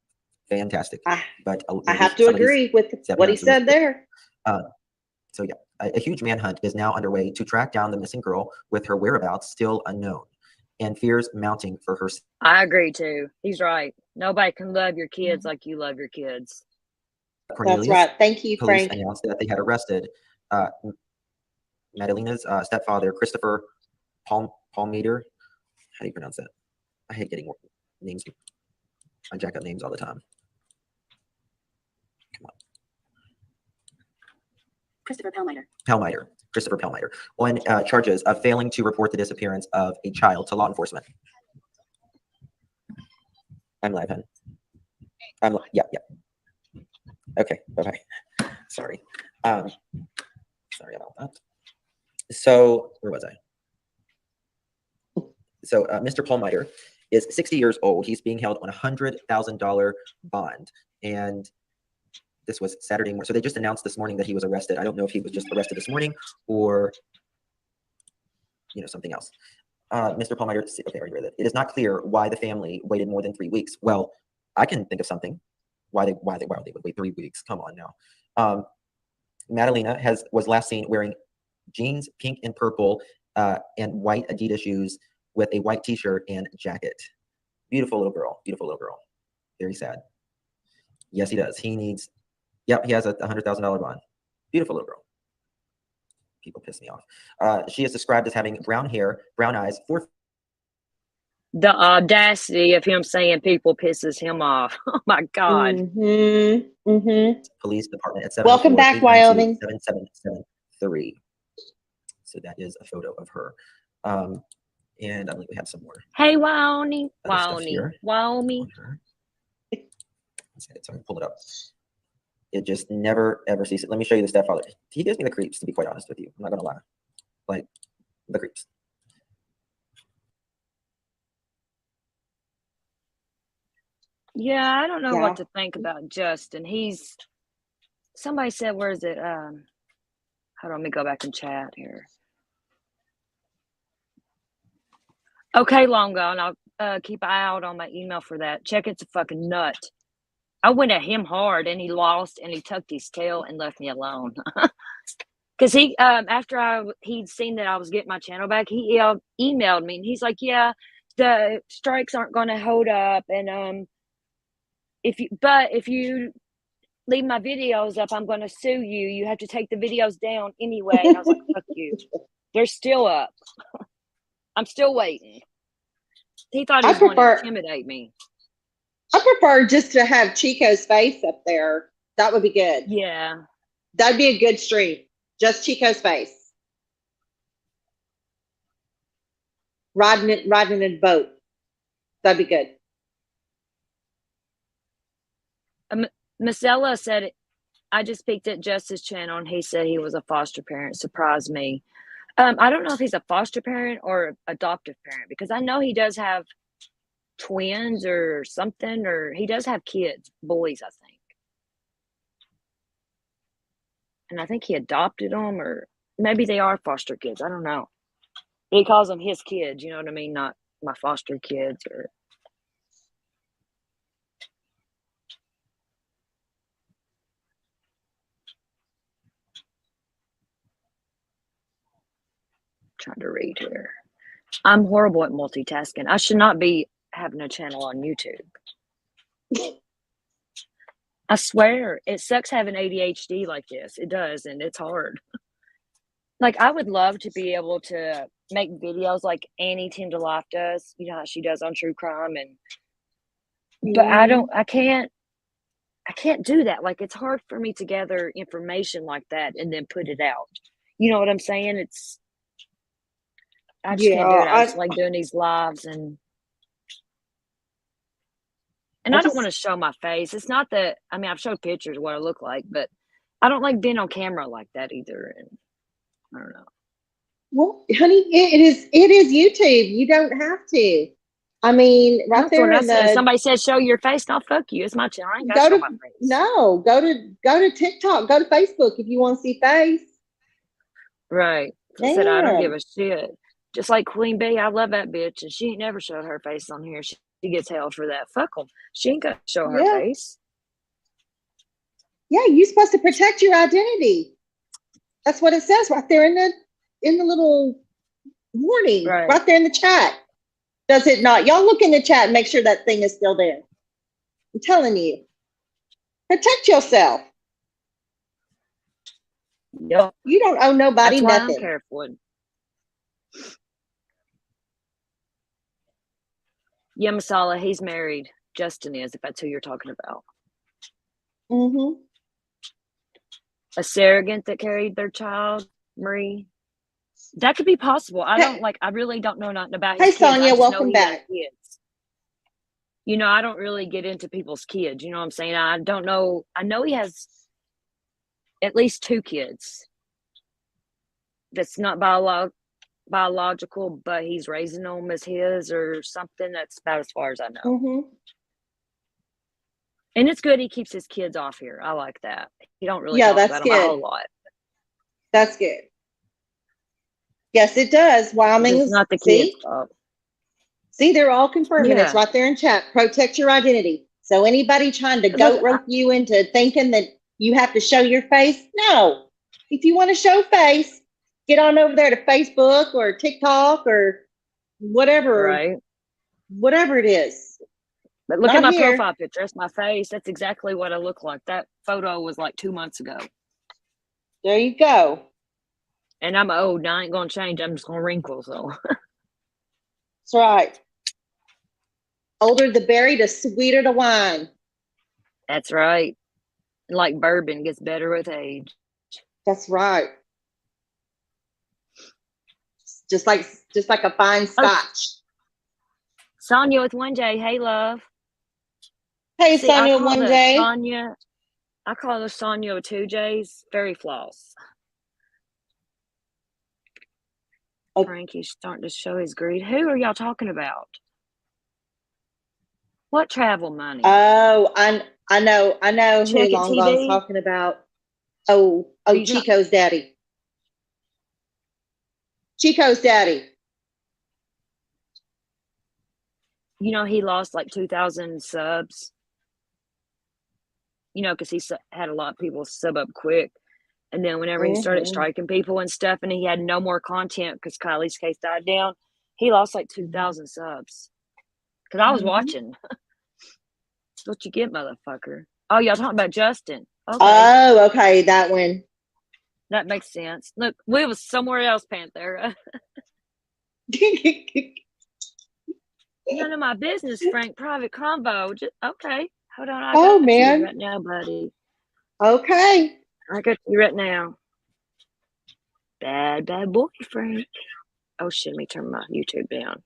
S17: fantastic. But
S3: I have to agree with what he said there.
S17: So yeah, a huge manhunt is now underway to track down the missing girl, with her whereabouts still unknown, and fears mounting for her.
S2: I agree too. He's right. Nobody can love your kids like you love your kids.
S17: Cornelius,
S3: that's right. Thank you,
S17: police
S3: Frank.
S17: announced that they had arrested Madalena's stepfather, Christopher Palmeter. How do you pronounce that? I hate getting names. I jack up names all the time. Come on.
S19: Christopher Palmeter.
S17: Christopher Palmeter, on charges of failing to report the disappearance of a child to law enforcement. I'm live, hun. Yeah. Okay, bye-bye. Sorry. Sorry about that. So, where was I? So, Mr. Paul Miter is 60 years old. He's being held on a $100,000 bond. And this was Saturday morning. So they just announced this morning that he was arrested. I don't know if he was just arrested this morning or, something else. Mr. Paul Miter, okay, I already read it. It is not clear why the family waited more than 3 weeks. Well, I can think of something. Why they would wait 3 weeks. Come on now. Madalena was last seen wearing jeans, pink and purple, and white Adidas shoes with a white t-shirt and jacket. Beautiful little girl. Beautiful little girl. Very sad. Yes, he does. He needs, he has a $100,000 bond. Beautiful little girl. People piss me off. She is described as having brown hair, brown eyes,
S2: The audacity of him saying people pisses him off. Oh my God.
S17: Police department at 704-892-7773.
S3: Welcome back, Wyoming.
S17: So that is a photo of her. And I believe we have some more.
S2: Hey, Wyoming.
S17: Other stuff here.
S2: Wyoming.
S17: Let's get it so I can pull it up. It just never, ever ceases. Let me show you the stepfather. He gives me the creeps, to be quite honest with you. I'm not going to lie. Like, the creeps.
S2: Yeah, I don't know
S3: Yeah.
S2: what to think about Justin. Somebody said, where is it? Hold on, let me go back and chat here. Okay, Long Gone. I'll keep an eye out on my email for that. Check It's a fucking nut. I went at him hard and he lost and he tucked his tail and left me alone. Because he, after he'd seen that I was getting my channel back, he emailed me and he's like, yeah, the strikes aren't going to hold up. And if you leave my videos up, I'm going to sue you. You have to take the videos down anyway. And I was like, fuck you. They're still up. I'm still waiting. He thought he was going to intimidate me.
S3: I prefer just to have Chico's face up there. That would be good.
S2: Yeah.
S3: That'd be a good stream. Just Chico's face. Riding in a boat. That'd be good.
S2: Marcella said, I just peeked at Justice channel and he said he was a foster parent. Surprised me. I don't know if he's a foster parent or adoptive parent because I know he does have twins or something, or he does have kids, boys, I think. And I think he adopted them, or maybe they are foster kids. I don't know. But he calls them his kids, you know what I mean? Not my foster kids or. Trying to read here. I'm horrible at multitasking. I should not be having a channel on YouTube. I swear, it sucks having ADHD like this. It does, and it's hard. Like, I would love to be able to make videos like Annie Tend to Life does. You know how she does on true crime, but I can't do that. Like, it's hard for me to gather information like that and then put it out. You know what I'm saying? I just can't do it. I just like doing these lives and I don't want to show my face. It's not that, I mean, I've showed pictures of what I look like, but I don't like being on camera like that either. And I don't know.
S3: Well, honey, it is YouTube. You don't have to. I mean, right there in the,
S2: somebody says show your face. No, fuck you. It's my channel. I ain't got to show my face.
S3: No, go to TikTok. Go to Facebook if you want to see face.
S2: Right. I said I don't give a shit. Just like Queen Bee, I love that bitch, and she ain't never showed her face on here. She gets held for that. Fuck them. She ain't got to show her face.
S3: Yeah, you're supposed to protect your identity. That's what it says right there in the little warning, right there in the chat. Does it not? Y'all look in the chat and make sure that thing is still there. I'm telling you, protect yourself.
S2: Yep.
S3: You don't owe nobody
S2: That's why
S3: nothing.
S2: I'm careful. Yeah, Masala, he's married. Justin is, if that's who you're talking about.
S3: Mm-hmm.
S2: A surrogate that carried their child, Marie. That could be possible. I really don't know nothing about his kids.
S3: Sonia,
S2: I just know
S3: welcome
S2: he has
S3: back.
S2: kids. You know, I don't really get into people's kids. You know what I'm saying? I don't know. I know he has at least 2 kids. That's not biological, but he's raising them as his or something. That's about as far as I know.
S3: Mm-hmm.
S2: And it's good he keeps his kids off here. I like that. He don't really
S3: Yeah,
S2: talk
S3: that's
S2: about them a
S3: good.
S2: whole lot.
S3: That's good. Yes, it does. Wyoming
S2: It's
S3: is
S2: not the
S3: see?
S2: kids' fault.
S3: See, they're all confirming it's
S2: Yeah.
S3: right there in chat. Protect your identity. So anybody trying to
S2: Look,
S3: goat rope you into thinking that you have to show your face, no. If you want to show face, get on over there to Facebook or TikTok or whatever,
S2: Right.
S3: whatever it is.
S2: But look
S3: Not
S2: at my
S3: here.
S2: profile picture. That's my face. That's exactly what I look like. That photo was like 2 months ago.
S3: There you go.
S2: And I'm old. And I ain't gonna change. I'm just gonna wrinkle. So
S3: That's right. Older the berry, the sweeter the wine.
S2: that's right. Like bourbon gets better with age.
S3: That's right. Just like a fine scotch.
S2: Sonia with 1J. Hey, love.
S3: Hey,
S2: See, I
S3: Sonia,
S2: call
S3: one
S2: the
S3: day.
S2: Sonia. I call her Sonia with 2 J's. Fairy floss. Frankie's starting to show his greed. Who are y'all talking about? What travel money?
S3: Oh, I know
S2: Check
S3: who
S2: It
S3: Long Gone's
S2: TV?
S3: talking about. Oh,
S2: You got-
S3: Chico's daddy. Chico's daddy.
S2: You know, he lost like 2,000 subs. You know, because he had a lot of people sub up quick. And then whenever he started
S3: Mhm.
S2: striking people and stuff, and he had no more content because Kylie's case died down, he lost like 2,000 subs. Because I was
S3: Mhm.
S2: watching. That's what you get, motherfucker. Oh, y'all talking about Justin. Okay.
S3: Oh, okay, that one.
S2: That makes sense. Look, we was somewhere else, Panthera. None of my business, Frank. Private convo. Okay. Hold on. I
S3: Oh,
S2: got
S3: man.
S2: you right now, buddy.
S3: Okay.
S2: I got you right now. Bad boy, Frank. Oh, shit. Let me turn my YouTube down.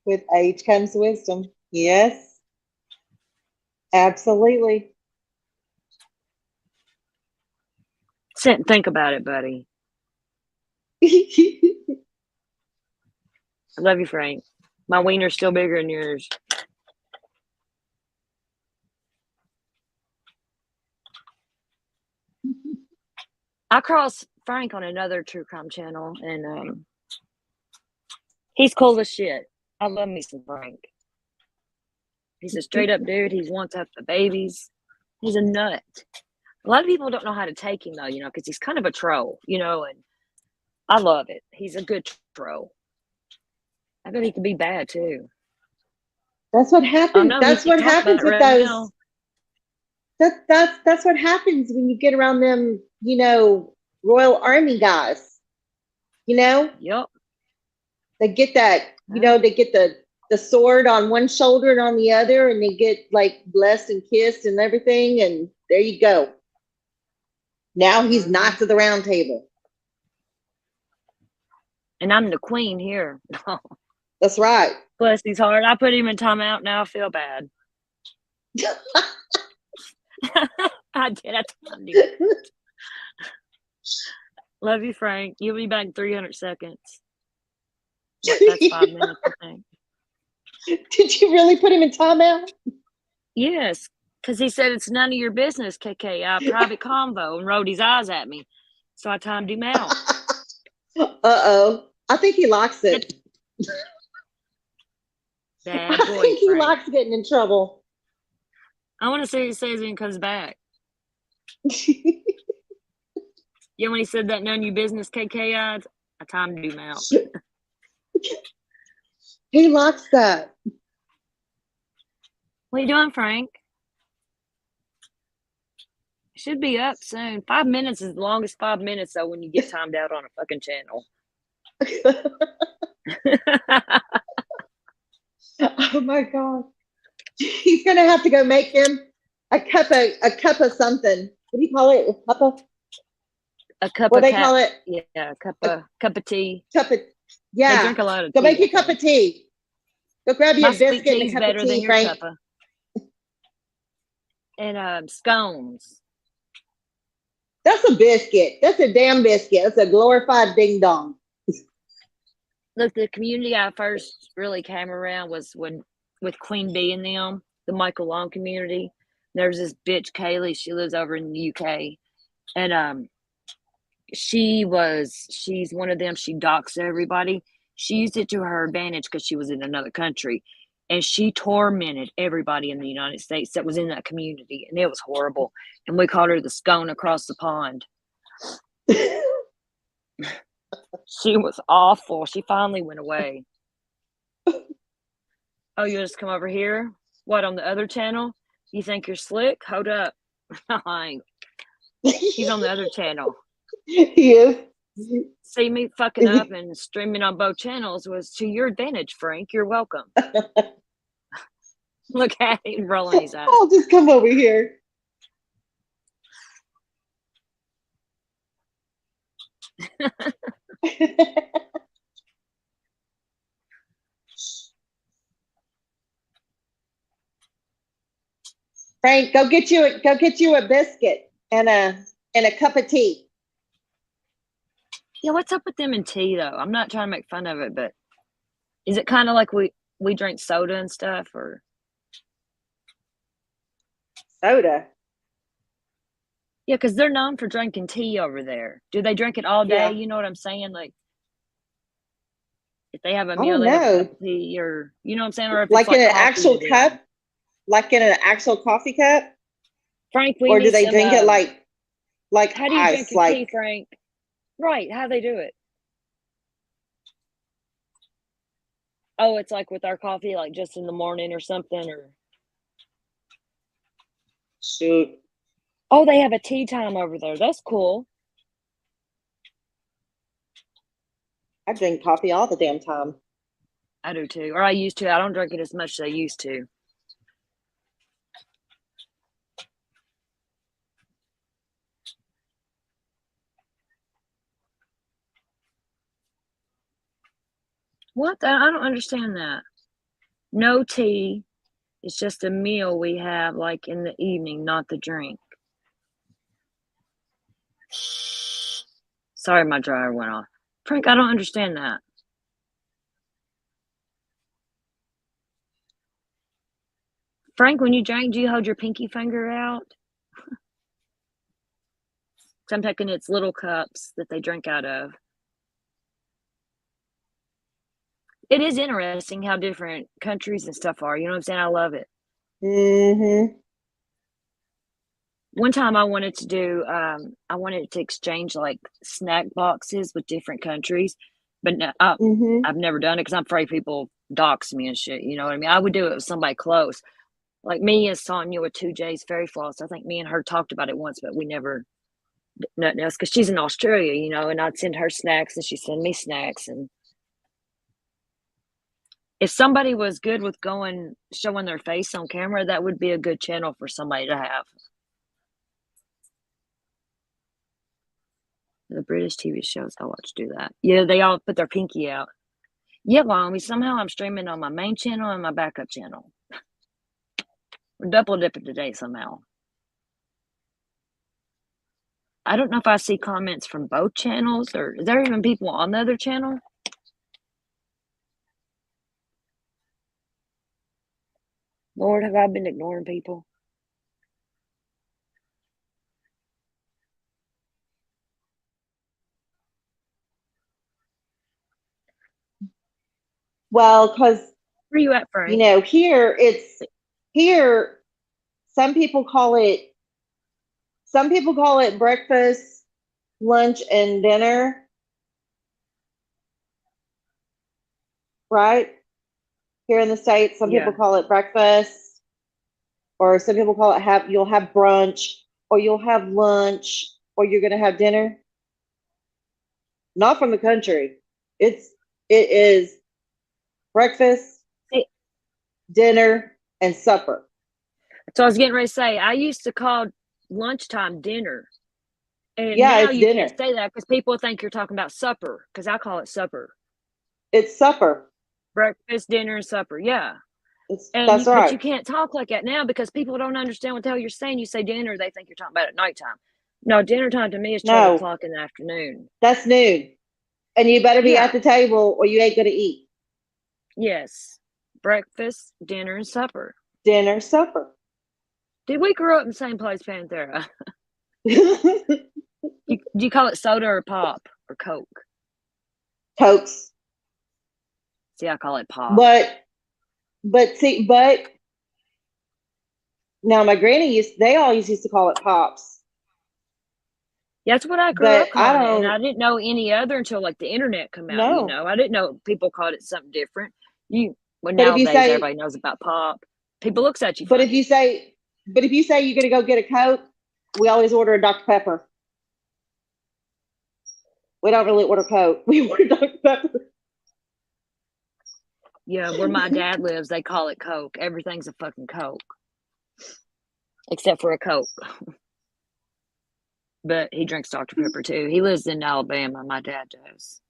S3: With age comes wisdom. Yes. Absolutely.
S2: Sit and think about it, buddy. I love you, Frank. My wiener's still bigger than yours. I crossed Frank on another true crime channel, and he's cool as shit. I love me some Frank. He's a straight up dude. He's wants up the babies. He's a nut. A lot of people don't know how to take him though, you know, because he's kind of a troll, you know, and I love it. He's a good troll. I bet he can be bad too.
S3: That's what
S2: Oh
S3: happens.
S2: no,
S3: That's what happens with
S2: right
S3: those.
S2: now.
S3: That's what happens when you get around them, you know, Royal Army guys. You know?
S2: Yep.
S3: They get that, you know, they get the sword on one shoulder and on the other, and they get like blessed and kissed and everything, and there you go. Now he's Knights of the Round Table.
S2: And I'm the queen here.
S3: That's right.
S2: Bless his heart. I put him in timeout. Now I feel bad. I did. I told you. Love you, Frank. You'll be back in 300 seconds. That's 5 minutes, I think.
S3: Did you really put him in timeout?
S2: Yes, because he said it's none of your business, KKI, private convo, and rolled his eyes at me. So I timed him out.
S3: Uh-oh. I think he likes it.
S2: Bad
S3: I
S2: boy,
S3: think he
S2: Frank.
S3: likes getting in trouble.
S2: I want to see what he says when he comes back. Yeah, when he said that none of your business, KKI, I timed him out.
S3: He likes that.
S2: What are you doing, Frank? Should be up soon. 5 minutes is the longest 5 minutes, though, when you get timed out on a fucking channel.
S3: Oh my God. He's gonna have to go make him a cup of something. What do you call it?
S2: A cup
S3: What
S2: of
S3: they call it?
S2: Yeah, a cup of tea.
S3: Cup of
S2: They
S3: yeah.
S2: drink a lot of
S3: Go
S2: tea.
S3: make you a cup of tea. Go grab you
S2: My
S3: a
S2: sweet
S3: biscuit and
S2: tea's
S3: a cup of
S2: better than
S3: tea,
S2: your
S3: Frank.
S2: cuppa. And scones.
S3: That's a biscuit. That's a damn biscuit. That's a glorified ding dong.
S2: Look, the community I first really came around was when with Queen Bee and them, the Michael Long community. There's this bitch Kaylee. She lives over in the UK, and she's one of them. She doxed everybody. She used it to her advantage because she was in another country, and she tormented everybody in the United States that was in that community, and it was horrible. And we called her the scone across the pond. She was awful. She finally went away. Oh, you just come over here? What, on the other channel? You think you're slick? Hold up. He's on the other channel.
S3: He is.
S2: See me fucking up and streaming on both channels was to your advantage, Frank. You're welcome. Look at him rolling his eyes.
S3: I'll just come over here. Frank, go get you a biscuit and a cup of tea.
S2: Yeah, what's up with them and tea though? I'm not trying to make fun of it, but is it kind of like we drink soda and stuff, or
S3: soda?
S2: Yeah, because they're known for drinking tea over there. Do they drink it all day?
S3: Yeah.
S2: You know what I'm saying? Like, if they have a
S3: I
S2: meal,
S3: don't
S2: they have a
S3: know.
S2: cup of tea, or you know what I'm saying? Or if
S3: Like
S2: it's
S3: in an
S2: coffee
S3: actual
S2: to them.
S3: cup? Like in an actual coffee cup?
S2: Frank, we
S3: Or do
S2: need
S3: they
S2: some,
S3: drink it like
S2: how do you drink
S3: ice?
S2: your tea,
S3: Like
S2: Frank? Right, how they do it? Oh, it's like with our coffee, like just in the morning or something, or
S3: shoot.
S2: Oh, they have a tea time over there. That's cool.
S3: I drink coffee all the damn time.
S2: I do too, or I used to. I don't drink it as much as I used to. What? I don't understand that. No tea. It's just a meal we have like in the evening, not the drink. Sorry, my dryer went off. Frank, I don't understand that. Frank, when you drink, do you hold your pinky finger out? 'Cause I'm taking its little cups that they drink out of. It is interesting how different countries and stuff are. You know what I'm saying? I love it.
S3: Mm-hmm.
S2: One time I wanted to do, I wanted to exchange like snack boxes with different countries, but no, I've never done it because I'm afraid people dox me and shit. You know what I mean? I would do it with somebody close. Like me and Sonia with 2J's Fairy Floss. I think me and her talked about it once, but we never, nothing else, because she's in Australia, you know, and I'd send her snacks and she'd send me snacks. And if somebody was good with showing their face on camera, that would be a good channel for somebody to have. The British TV shows I watch do that. Yeah, they all put their pinky out. Yeah, well, I mean, somehow I'm streaming on my main channel and my backup channel. We're double dipping today somehow. I don't know if I see comments from both channels, or is there even people on the other channel? Lord, have I been ignoring people?
S3: Well, because
S2: where you at, Frank?
S3: You know, here some people call it breakfast, lunch, and dinner. Right? Here in the States, some people call it breakfast, or some people call it you'll have brunch, or you'll have lunch, or you're gonna have dinner. Not from the country. It is breakfast, dinner, and supper.
S2: So I was getting ready to say, I used to call lunchtime dinner. And
S3: Yeah,
S2: now
S3: it's
S2: you
S3: dinner.
S2: can't say that because people think you're talking about supper, because I call it supper.
S3: It's supper.
S2: breakfast, dinner, and supper. Yeah. And
S3: That's
S2: but you
S3: right.
S2: can't talk like that now because people don't understand what the hell you're saying. You say dinner, they think you're talking about at nighttime. No, dinner time to me is 12
S3: No,
S2: o'clock in the afternoon.
S3: that's noon. And you better be
S2: Yeah.
S3: at the table or you ain't going to eat.
S2: Yes. Breakfast, dinner, and supper.
S3: Dinner, supper.
S2: Did we grow up in the same place, Panthera? Do you call it soda or pop or Coke?
S3: Cokes.
S2: See, I call it pop.
S3: But now my granny they always used to call it pops.
S2: That's what I grew
S3: But
S2: up
S3: I
S2: calling it, and
S3: don't
S2: I didn't know any other until like the internet come out.
S3: know.
S2: I didn't know people called it something different. Well,
S3: But if you
S2: nowadays
S3: say,
S2: everybody knows about pop. People looks at you
S3: but if
S2: funny.
S3: you say you're going to go get a Coke, we always order a Dr. Pepper. We don't really order Coke. We order Dr. Pepper.
S2: Yeah, where my dad lives, they call it Coke. Everything's a fucking Coke, except for a Coke. But he drinks Dr. Pepper too. He lives in Alabama. My dad does.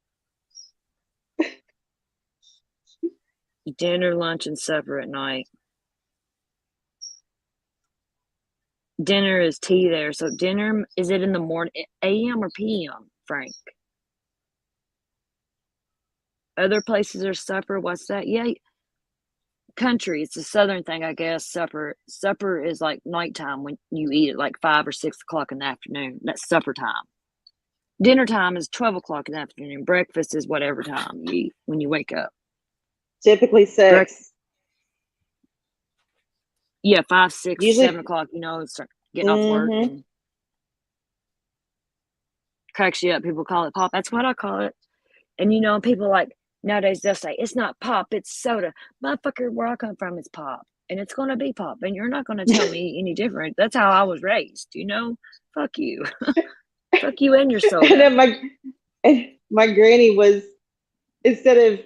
S2: Dinner, lunch, and supper at night. Dinner is tea there. So dinner, is it in the morning, AM or PM, Frank? Other places are supper. What's that? Yeah, country. It's a southern thing, I guess. Supper is like nighttime when you eat at like 5 or 6 o'clock in the afternoon. That's supper time. Dinner time is 12 o'clock in the afternoon. Breakfast is whatever time you eat when you wake up.
S3: Typically 6.
S2: Yeah, 5, 6,
S3: Usually
S2: 7 o'clock. Start getting off work and cracks you up. People call it pop. That's what I call it. And people like nowadays they'll say it's not pop, it's soda. Motherfucker, where I come from, it's pop, and it's gonna be pop, and you're not gonna tell me any different. That's how I was raised. Fuck you, fuck you and your soda.
S3: And then my granny was, instead of,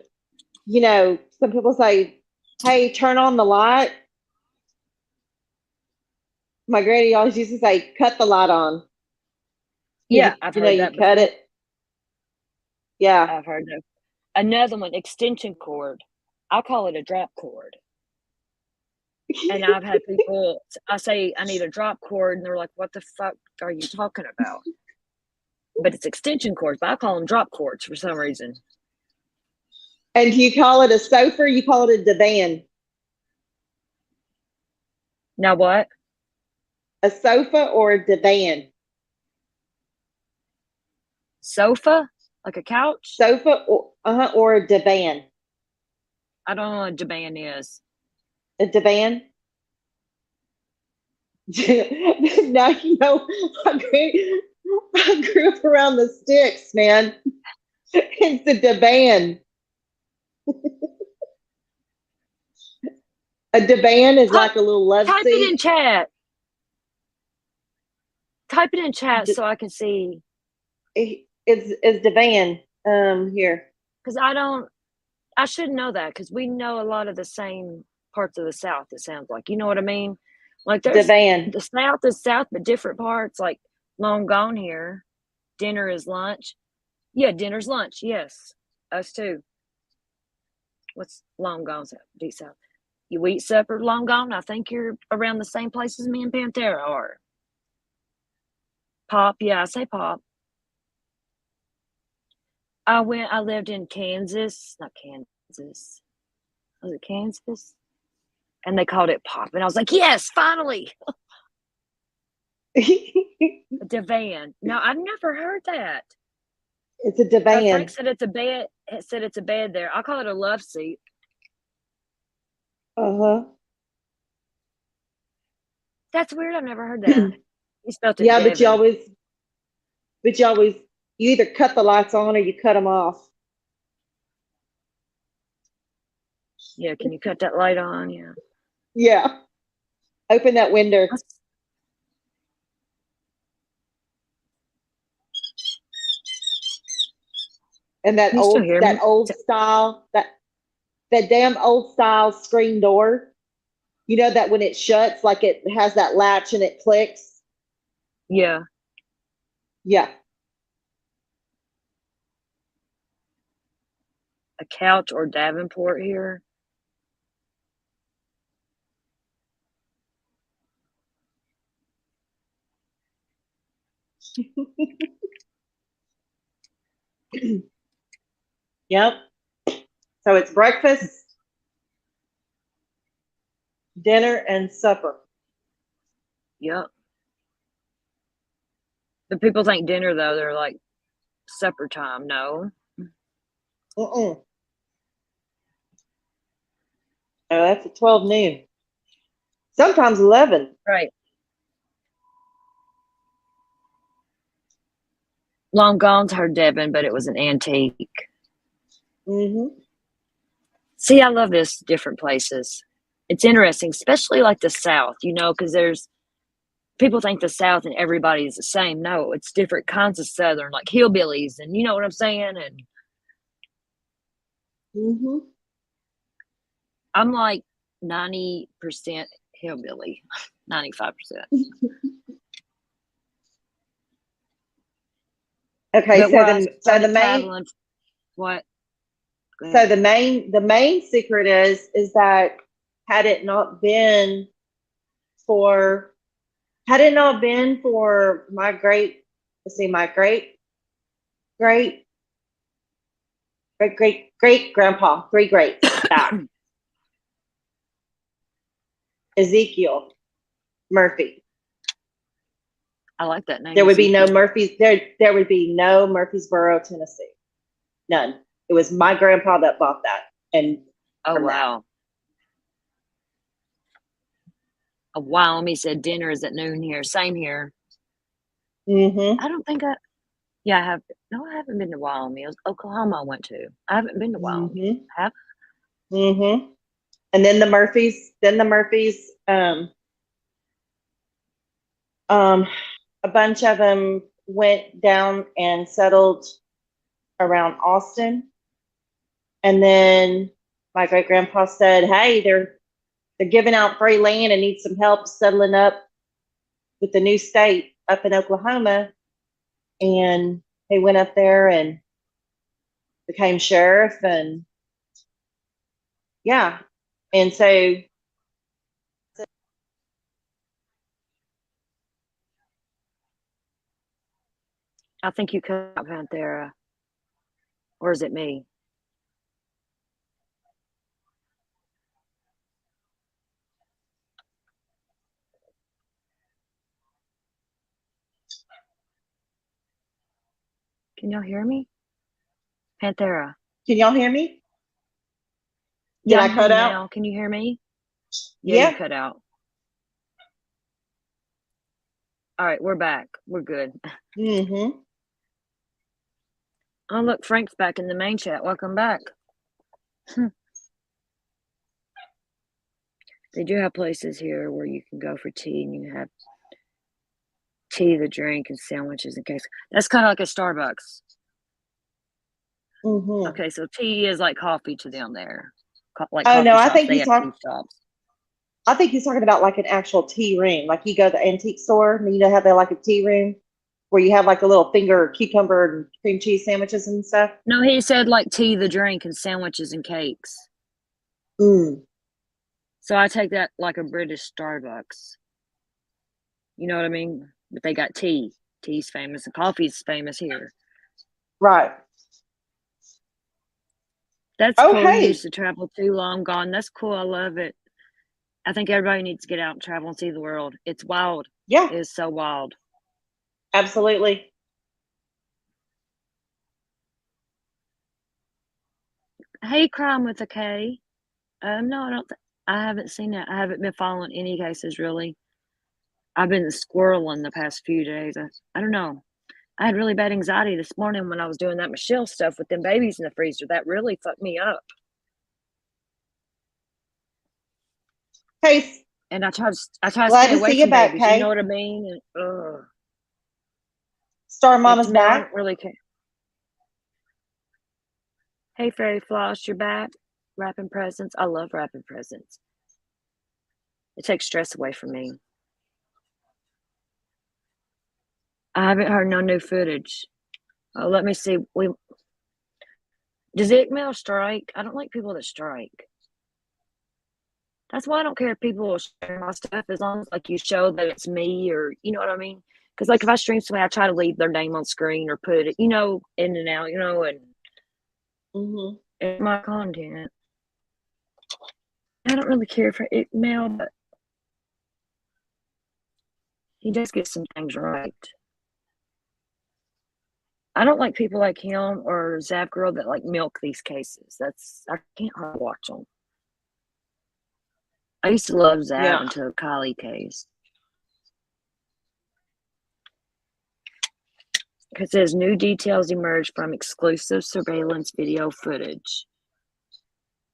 S3: some people say, "Hey, turn on the light." My granny always used to say, "Cut the light on."
S2: Yeah, I've heard that
S3: cut
S2: before.
S3: it. Yeah.
S2: I've heard that. Another one, extension cord. I call it a drop cord. And I've had people, I say, I need a drop cord, and they're like, what the fuck are you talking about? But it's extension cords, but I call them drop cords for some reason.
S3: And do you call it a sofa or you call it a divan?
S2: Now what?
S3: A sofa or a divan?
S2: Sofa? Like a couch?
S3: Sofa or a divan?
S2: I don't know what a divan is.
S3: A divan? Now I grew up around the sticks, man. It's a divan. A divan is like a little love
S2: Type
S3: seat.
S2: it in chat. Type it in chat so I can see.
S3: It's divan here.
S2: Because I should know that because we know a lot of the same parts of the South, it sounds like. You know what I mean? Like there's
S3: Divan.
S2: The South is South, but different parts, like long gone here. Dinner is lunch. Yeah, dinner's lunch. Yes. Us too. What's long gone deep South? You eat supper, long gone. I think you're around the same place as me and Panthera are. Pop, yeah, I say pop. I lived in Kansas, not Kansas. Was it Kansas? And they called it pop. And I was like, yes, finally. A divan. No, I've never heard that.
S3: It's a divan.
S2: Frank said it's a bed. It said it's a bed there. I call it a love seat.
S3: Uh-huh.
S2: That's weird. I've never heard that. You spelled it
S3: Yeah,
S2: Devin.
S3: but you always, you either cut the lights on or you cut them off.
S2: Yeah, can you cut that light on? Yeah.
S3: Yeah. Open that window. And that
S2: Can you still hear me?
S3: that damn old style screen door, you know, that when it shuts, like it has that latch and it clicks.
S2: Yeah.
S3: Yeah.
S2: a couch or Davenport here.
S3: Yep. So it's breakfast, dinner, and supper.
S2: Yep. But people think dinner, though, they're like supper time. No.
S3: Oh, that's at 12 noon. Sometimes 11.
S2: Right. Long Gone's her Devon, but it was an antique.
S3: Mm-hmm.
S2: See, I love this different places. It's interesting, especially like the South, because there's people think the South and everybody is the same. No, it's different kinds of Southern, like hillbillies, and you know what I'm saying? And
S3: Mm-hmm.
S2: I'm like 90% hillbilly, 95%.
S3: Okay,
S2: But
S3: so
S2: where I
S3: the
S2: started
S3: main
S2: traveling, what? Go
S3: so
S2: ahead.
S3: the main secret is that had it not been for my great great grandpa, three greats back, Ezekiel Murphy.
S2: I like that name.
S3: There would be no
S2: Ezekiel.
S3: there would be no Murfreesboro, Tennessee. None. It was my grandpa that bought that. And
S2: Oh, wow. A Wyoming said dinner is at noon here. Same here.
S3: Mm-hmm.
S2: I don't think I have. No, I haven't been to Wyoming. It was Oklahoma I went to. I haven't been to Wyoming. Have?
S3: Mm-hmm. And then the Murphys, a bunch of them went down and settled around Austin. And then my great grandpa said, hey, they're giving out free land and need some help settling up with the new state up in Oklahoma. And he went up there and became sheriff, and yeah. And so
S2: I think you cut out Panthera. Or is it me? Can y'all hear me? Panthera.
S3: Can y'all hear me?
S2: Yeah,
S3: Did I cut out?
S2: now. Can you hear me?
S3: Yeah.
S2: You cut out. All right, we're back. We're good.
S3: Mm-hmm.
S2: Oh, look, Frank's back in the main chat. Welcome back. They do have places here where you can go for tea and you can have tea, the drink, and sandwiches and cakes. That's kind of like a Starbucks.
S3: Mm-hmm.
S2: Okay, so tea is like coffee to them there. Like
S3: Oh
S2: coffee
S3: no, I
S2: shops,
S3: think
S2: they
S3: he's
S2: have tea shops.
S3: I think he's talking about like an actual tea room. Like you go to the antique store and you know how they like a tea room where you have like a little finger cucumber and cream cheese sandwiches and stuff.
S2: No, he said like tea, the drink, and sandwiches and cakes.
S3: Mm.
S2: So I take that like a British Starbucks. You know what I mean? But they got tea. Tea's famous and coffee's famous here.
S3: Right.
S2: That's
S3: Oh,
S2: cool. You
S3: hey.
S2: used to travel too long gone. That's cool. I love it. I think everybody needs to get out and travel and see the world. It's wild.
S3: Yeah.
S2: It is so wild.
S3: Absolutely.
S2: Hey, Crime with a K. No, I haven't seen that. I haven't been following any cases really. I've been squirreling the past few days. I don't know. I had really bad anxiety this morning when I was doing that Michelle stuff with them babies in the freezer. That really fucked me up.
S3: Hey.
S2: And I try to
S3: Glad
S2: stay
S3: to
S2: away
S3: see you
S2: from
S3: back,
S2: babies. You
S3: Kay.
S2: know what I mean? And,
S3: Star
S2: to
S3: Mama's
S2: me, I
S3: back.
S2: don't really care. Hey, Fairy Floss, you're back. Wrapping presents. I love wrapping presents. It takes stress away from me. I haven't heard no new footage. Oh, let me see. Does ICML strike? I don't like people that strike. That's why I don't care if people will share my stuff as long as like you show that it's me, or you know what I mean? Because like if I stream somebody, I try to leave their name on screen or put it, in and out, and in my content. I don't really care for ICML, but he does get some things right. I don't like people like him or Zap Girl that like milk these cases. I can't hardly watch them. I used to love Zap
S3: Yeah.
S2: until Kylie case. It says new details emerged from exclusive surveillance video footage.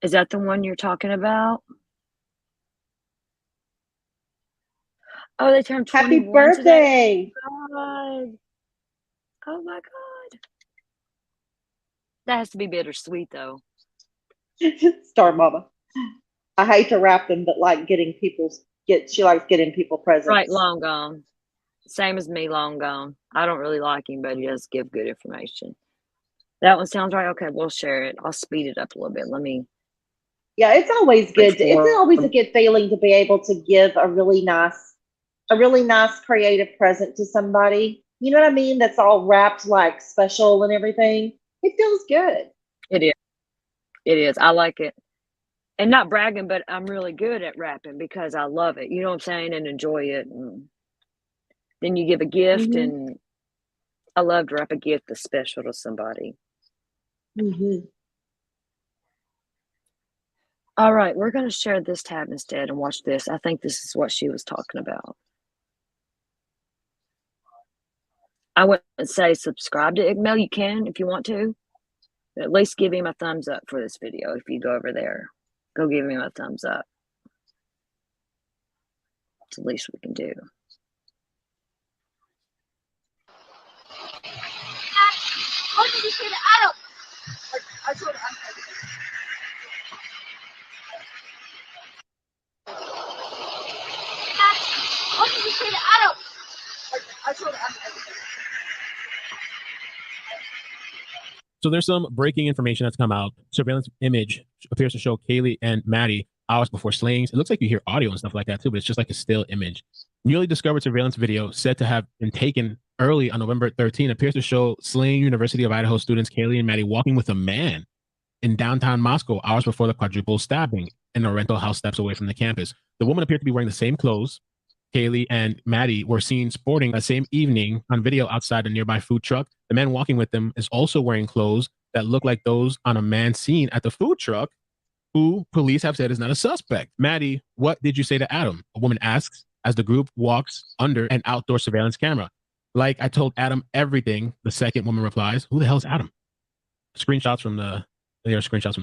S2: Is that the one you're talking about? Oh, they turned 21
S3: Happy
S2: today.
S3: birthday.
S2: God. Oh my God. That has to be bittersweet though.
S3: Star Mama. I hate to wrap them, but like she likes getting people presents.
S2: Right, long gone. Same as me, long gone. I don't really like him, but he does give good information. That one sounds right. Okay, we'll share it. I'll speed it up a little bit.
S3: Yeah, it's always good. It's always a good feeling to be able to give a really nice creative present to somebody. You know what I mean? That's all wrapped like special and everything. It feels good.
S2: It is. It is. I like it. And not bragging, but I'm really good at rapping because I love it. You know what I'm saying? And enjoy it. And then you give a gift, and I love to wrap a gift that's special to somebody. All right, we're going to share this tab instead and watch this. I think this is what she was talking about. I wouldn't say subscribe to ICML. You can if you want to. But at least give him a thumbs up for this video. If you go over there, go give him a thumbs up. It's the least we can do.
S1: What did you say to Adam? I told him. What did you say to Adam? I told him.
S20: So there's some breaking information that's come out. Surveillance image appears to show Kaylee and Maddie hours before slayings. It looks like you hear audio and stuff like that too, but it's just like a still image. Newly discovered surveillance video said to have been taken early on November 13 appears to show slaying University of Idaho students Kaylee and Maddie walking with a man in downtown Moscow hours before the quadruple stabbing in a rental house steps away from the campus. The woman appeared to be wearing the same clothes Kaylee and Maddie were seen sporting the same evening on video outside a nearby food truck. The man walking with them is also wearing clothes that look like those on a man seen at the food truck, who police have said is not a suspect. Maddie, what did you say to Adam? A woman asks as the group walks under an outdoor surveillance camera. Like, I told Adam everything, the second woman replies. Who the hell is Adam? Screenshots from the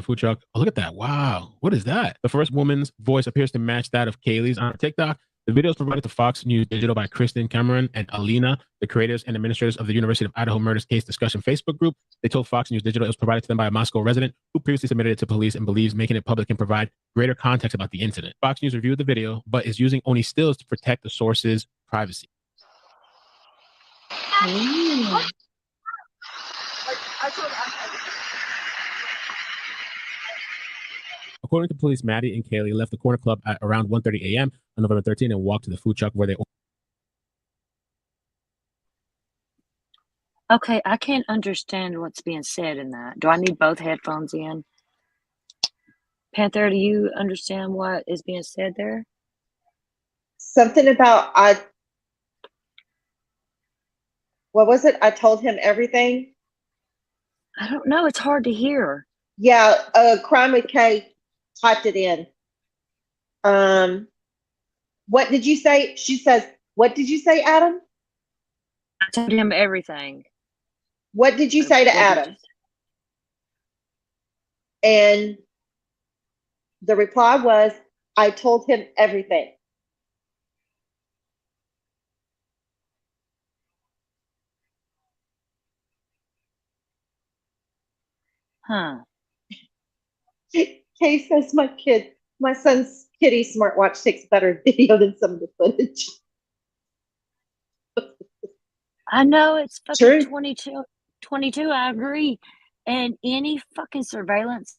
S20: food truck. Oh, look at that. Wow. What is that? The first woman's voice appears to match that of Kaylee's on TikTok. The video is provided to Fox News Digital by Kristen Cameron and Alina, the creators and administrators of the University of Idaho Murders Case Discussion Facebook group. They told Fox News Digital it was provided to them by a Moscow resident who previously submitted it to police and believes making it public can provide greater context about the incident. Fox News reviewed the video, but is using only stills to protect the source's privacy. According to police, Maddie and Kaylee left the Corner Club at around 1:30 a.m. on November 13 and walked to the food truck where they...
S2: Okay, I can't understand what's being said in that. Do I need both headphones in? Panther, do you understand what is being said there?
S3: Something about what was it? I told him everything.
S2: I don't know. It's hard to hear.
S3: Yeah, Crime with K typed it in. What did you say? She says, what did you say, Adam?
S2: I told him everything.
S3: What did you say to Adam? And the reply was, I told him everything.
S2: Huh.
S3: Kay says my son's kitty smartwatch takes better video than some of the footage.
S2: I know it's fucking 22. I agree. And any fucking surveillance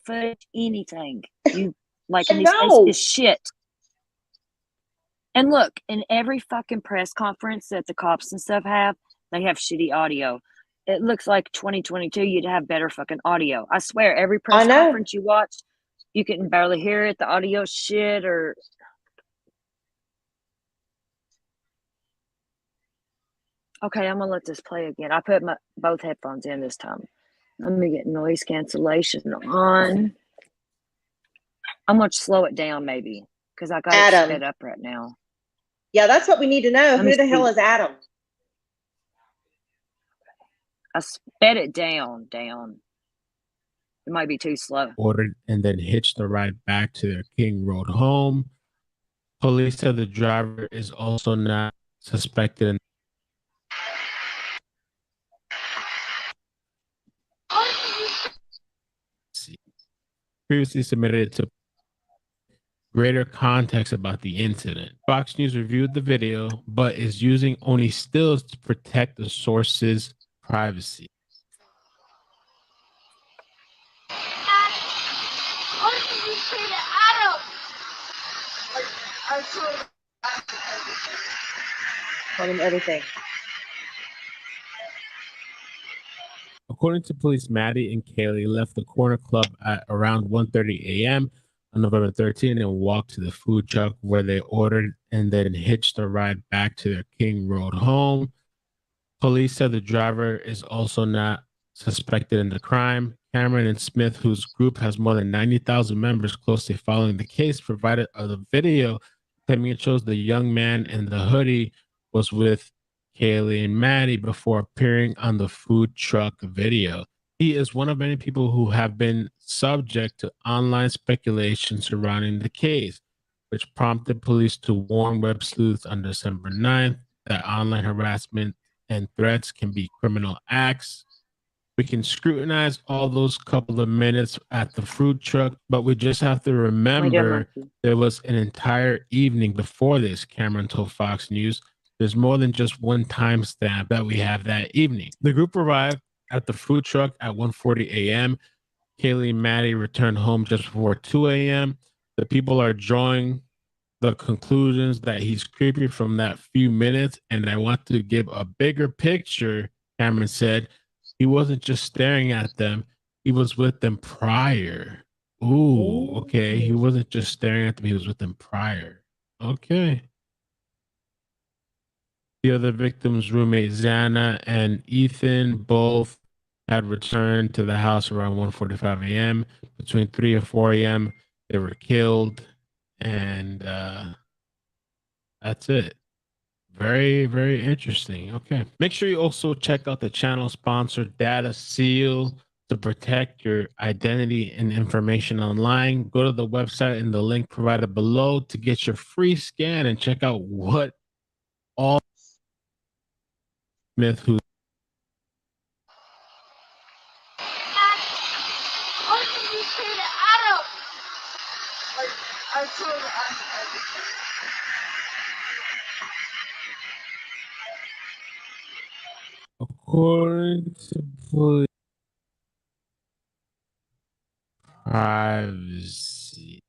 S2: footage, anything you like
S3: I
S2: in these cases
S3: know.
S2: is shit. And look, in every fucking press conference that the cops and stuff have, they have shitty audio. It looks like 2022, you'd have better fucking audio. I swear, every
S3: I
S2: press
S3: know.
S2: conference you watch, you can barely hear it. The audio shit or. Okay, I'm gonna let this play again. I put both headphones in this time. Let me get noise cancellation on. I'm gonna slow it down maybe because I got it sped
S3: Adam.
S2: up right now.
S3: Yeah, that's what we need to know.
S2: Let me
S3: Who the hell
S2: see.
S3: is Adam?
S2: I sped it down. It might be too slow.
S20: Ordered and then hitched the ride back to their King Road home. Police said the driver is also not suspected in previously submitted it to greater context about the incident. Fox News reviewed the video, but is using only stills to protect the source's privacy.
S3: Told him everything.
S20: According to police, Maddie and Kaylee left the corner club at around 1:30 a.m. on November 13 and walked to the food truck where they ordered and then hitched a ride back to their King Road home. Police said the driver is also not suspected in the crime. Cameron and Smith, whose group has more than 90,000 members closely following the case, provided a video claiming it shows the young man in the hoodie was with Kaylee and Maddie before appearing on the food truck video. He is one of many people who have been subject to online speculation surrounding the case, which prompted police to warn web sleuths on December 9th that online harassment and threats can be criminal acts. We can scrutinize all those couple of minutes at the food truck, but we just have to remember there was an entire evening before this, Cameron told Fox News. There's more than just one timestamp that we have that evening. The group arrived at the food truck at 1:40 a.m. Kaylee and Maddie returned home just before 2 a.m. The people are drawing the conclusions that he's creepy from that few minutes, and I want to give a bigger picture, Cameron said. He wasn't just staring at them, he was with them prior. Ooh, okay. He wasn't just staring at them, he was with them prior. Okay. The other victims' roommate, Xana and Ethan, both had returned to the house around 1:45 a.m. Between 3 and 4 a.m., they were killed. And that's it. Very, very interesting. Okay. Make sure you also check out the channel sponsor, Data Seal, to protect your identity and information online. Go to the website in the link provided below to get your free scan and check out what all Smith, who according to police, privacy.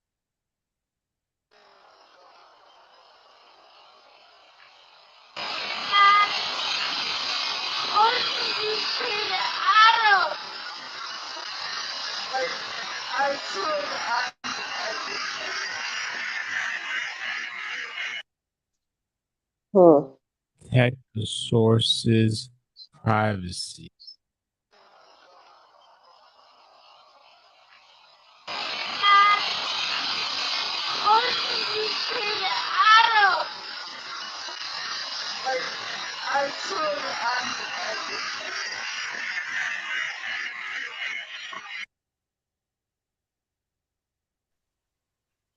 S20: Protect the source's privacy.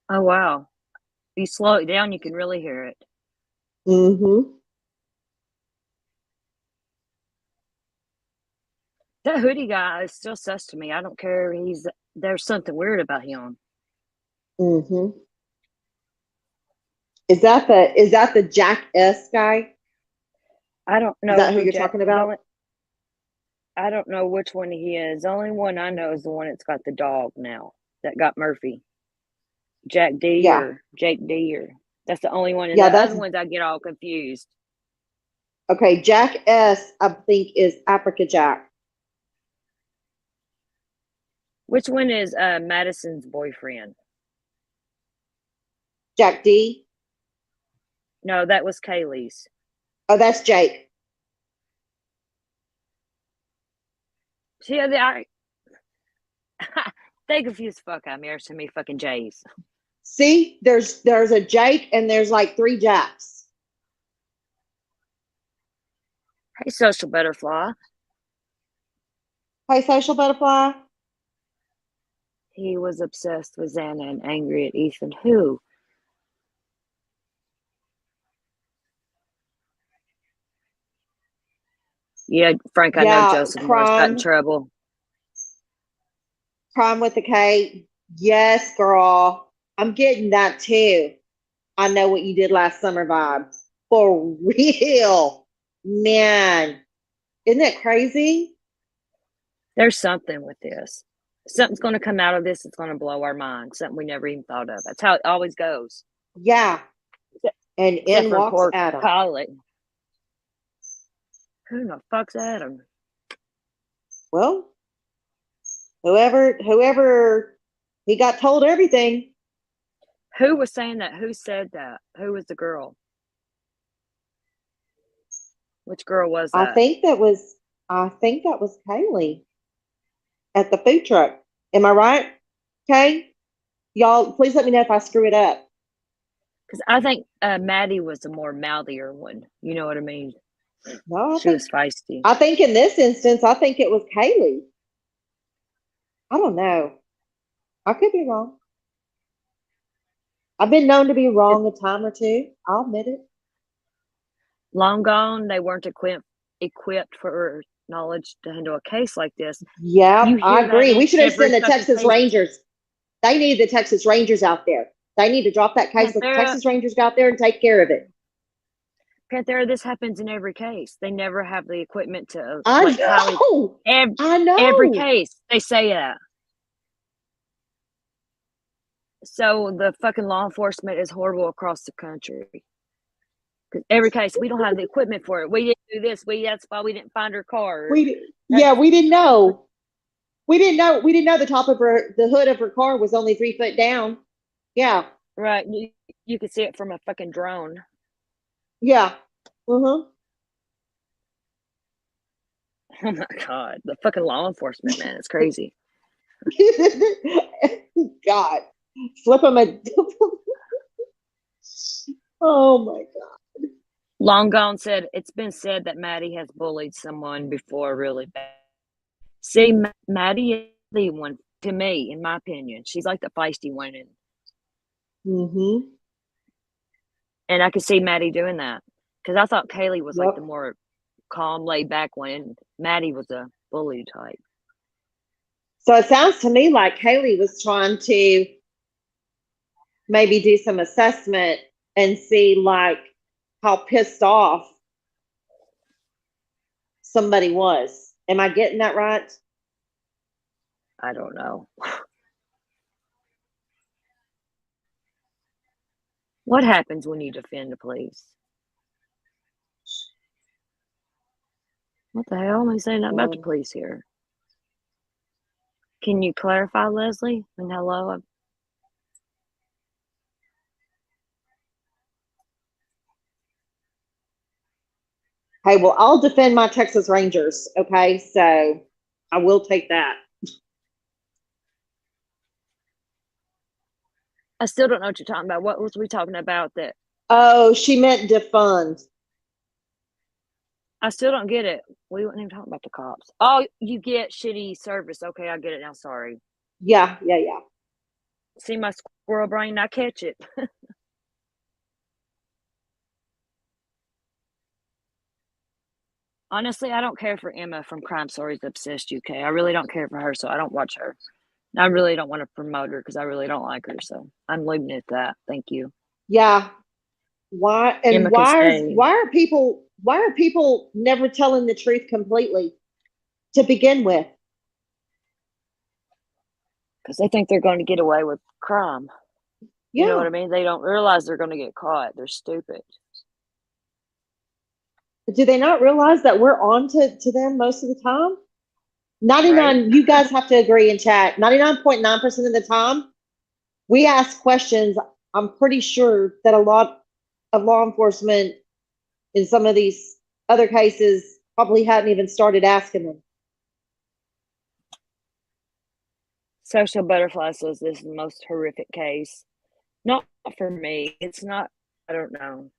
S2: Oh wow. If you slow it down, you can really hear it.
S3: Mm-hmm.
S2: That hoodie guy is still sus to me. I don't care. There's something weird about him.
S3: Mm-hmm. Is that the Jack S guy?
S2: I don't know.
S3: Is that who you're talking about?
S2: I don't know which one he is. The only one I know is the one that's got the dog now that got Murphy. Jack D
S3: Yeah.
S2: or Jake D or that's the only one. And
S3: Yeah,
S2: the
S3: that's
S2: other ones I get all confused.
S3: okay. Jack S, I think, is Africa Jack.
S2: Which one is Madison's boyfriend?
S3: Jack D.
S2: No, that was Kaylee's.
S3: Oh, that's Jake.
S2: See, they confuse the fuck out of me. There's so many fucking J's.
S3: See, there's a Jake and there's like 3 Jacks.
S2: Hey, social butterfly.
S3: Hey, social butterfly.
S2: He was obsessed with Xana and angry at Ethan. Who? Yeah, Frank, I know
S3: Yeah,
S2: Joseph Moore's got in
S3: crime.
S2: trouble.
S3: Crime with the K. Yes, girl. I'm getting that too. I know what you did last summer vibe. For real. Man. Isn't that crazy?
S2: There's something with this. Something's going to come out of this that's going to blow our mind. Something we never even thought of. That's how it always goes.
S3: Yeah. And
S2: Except
S3: in
S2: for
S3: walks
S2: poor
S3: Adam.
S2: Collie. Who the fuck's Adam?
S3: Well, whoever he got told everything.
S2: Who was saying that? Who said that? Who was the girl? Which girl was that?
S3: I think that was Kaylee at the food truck. Am I right? Okay. Y'all, please let me know if I screw it up.
S2: Because I think Maddie was the more mouthier one. You know what I mean?
S3: No,
S2: She was feisty.
S3: I think in this instance, I think it was Kaylee. I don't know. I could be wrong. I've been known to be wrong a time or two. I'll admit it.
S2: Long gone, they weren't equipped for knowledge to handle a case like this.
S3: Yeah,
S2: You
S3: I
S2: hear that
S3: agree.
S2: in
S3: We should have
S2: every
S3: sent the
S2: fucking
S3: Texas
S2: case.
S3: Rangers. They need the Texas Rangers out there. They need to drop that case. Let the
S2: Panthera-
S3: Texas Rangers go out there and take care of it.
S2: Panthera, this happens in every case. They never have the equipment to.
S3: I
S2: like Kylie,
S3: know. I know.
S2: Every case, they say that. So the fucking law enforcement is horrible across the country. Because every case, we don't have the equipment for it. We didn't do this. That's why we didn't find her car.
S3: We didn't know. We didn't know the top of the hood of her car was only 3 foot down. Yeah.
S2: Right. You could see it from a fucking drone.
S3: Yeah. Uh-huh.
S2: Oh my God. The fucking law enforcement, man. It's crazy.
S3: God. Flip them a Oh my God.
S2: Long Gone said, it's been said that Maddie has bullied someone before really bad. See, Maddie is the one, to me, in my opinion. She's like the feisty one. And I could see Maddie doing that. Because I thought Kaylee was like the more calm, laid back one. And Maddie was a bully type.
S3: So it sounds to me like Kaylee was trying to maybe do some assessment and see like how pissed off somebody was. Am I getting that right?
S2: I don't know. What happens when you defend the police? What the hell? Am I saying nothing about the police here? Can you clarify, Leslie? And hello?
S3: Hey, well, I'll defend my Texas Rangers. Okay. So I will take that.
S2: I still don't know what you're talking about. What was we talking about that?
S3: Oh, she meant defund.
S2: I still don't get it. We weren't even talking about the cops. Oh, you get shitty service. Okay, I get it now. Sorry.
S3: Yeah.
S2: See my squirrel brain? I catch it. Honestly, I don't care for Emma from Crime Stories Obsessed UK. I really don't care for her, so I don't watch her. I really don't want to promote her because I really don't like her. So I'm leaving it at that. Thank you.
S3: Yeah. Why? And
S2: Emma
S3: why are people never telling the truth completely? to begin with.
S2: Because they think they're going to get away with crime. You know
S3: Yeah.
S2: what I mean? They don't realize they're going to get caught. They're stupid.
S3: Do they not realize that we're on to them most of the time? 99, you guys have to agree in chat. 99.9% of the time, we ask questions. I'm pretty sure that a lot of law enforcement in some of these other cases probably hadn't even started asking them.
S2: Social Butterfly says this is the most horrific case. Not for me. It's not, I don't know.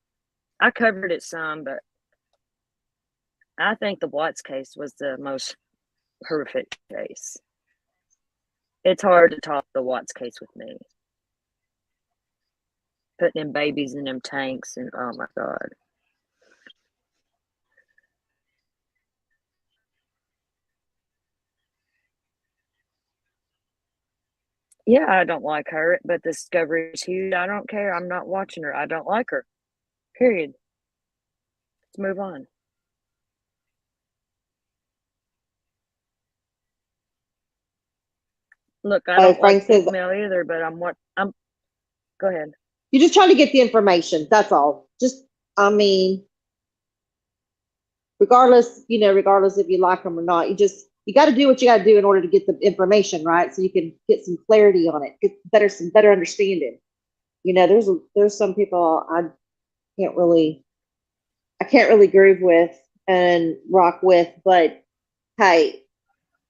S2: I covered it some, but I think the Watts case was the most horrific case. It's hard to top the Watts case with me. Putting them babies in them tanks and oh my God. Yeah, I don't like her, but the discovery is huge. I don't care. I'm not watching her. I don't like her. Period. Let's move on. Look, I don't
S3: Frank
S2: like
S3: says,
S2: female either, but I'm go ahead.
S3: you're just trying to get the information. That's all. Just, I mean, regardless if you like them or not, you got to do what you got to do in order to get the information, right? So you can get some clarity on it, get some better understanding. There's some people I can't really groove with and rock with, but hey,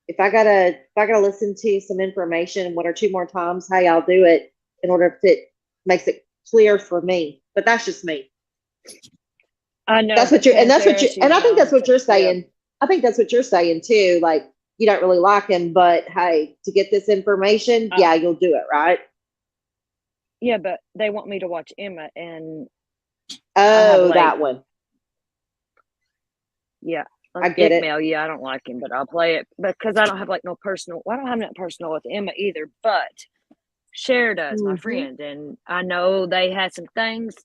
S3: if I gotta listen to some information one or two more times, hey, I'll do it in order if it makes it clear for me. But that's just me.
S2: I know.
S3: And I think that's what you're saying. I think that's what you're saying too. Like, you don't really like him, but hey, to get this information, yeah, you'll do it, right?
S2: Yeah, but they want me to watch Emma and
S3: that one.
S2: Yeah.
S3: I get it.
S2: Mail, yeah, I don't like him, but I'll play it because I don't have I don't have that personal with Emma either, but Cher does, my friend, and I know they had some things.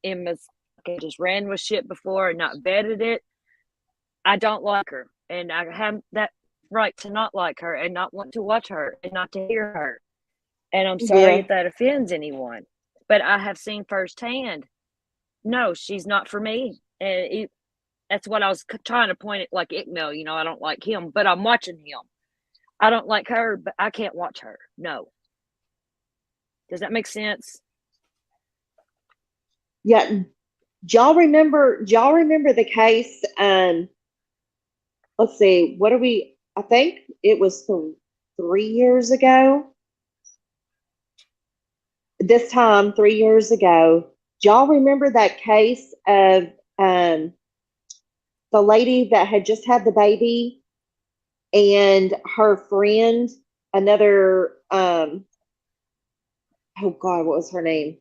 S2: Emma's just ran with shit before and not vetted it. I don't like her, and I have that right to not like her and not want to watch her and not to hear her. And I'm sorry if that offends anyone, but I have seen firsthand. No, she's not for me, and that's what I was trying to point at, like Ickmel. I don't like him, but I'm watching him. I don't like her, but I can't watch her. No. Does that make sense?
S3: Yeah. Do y'all remember the case? Let's see. I think it was 3 years ago. This time, 3 years ago. Do y'all remember that case of the lady that had just had the baby and her friend, another, oh God, what was her name?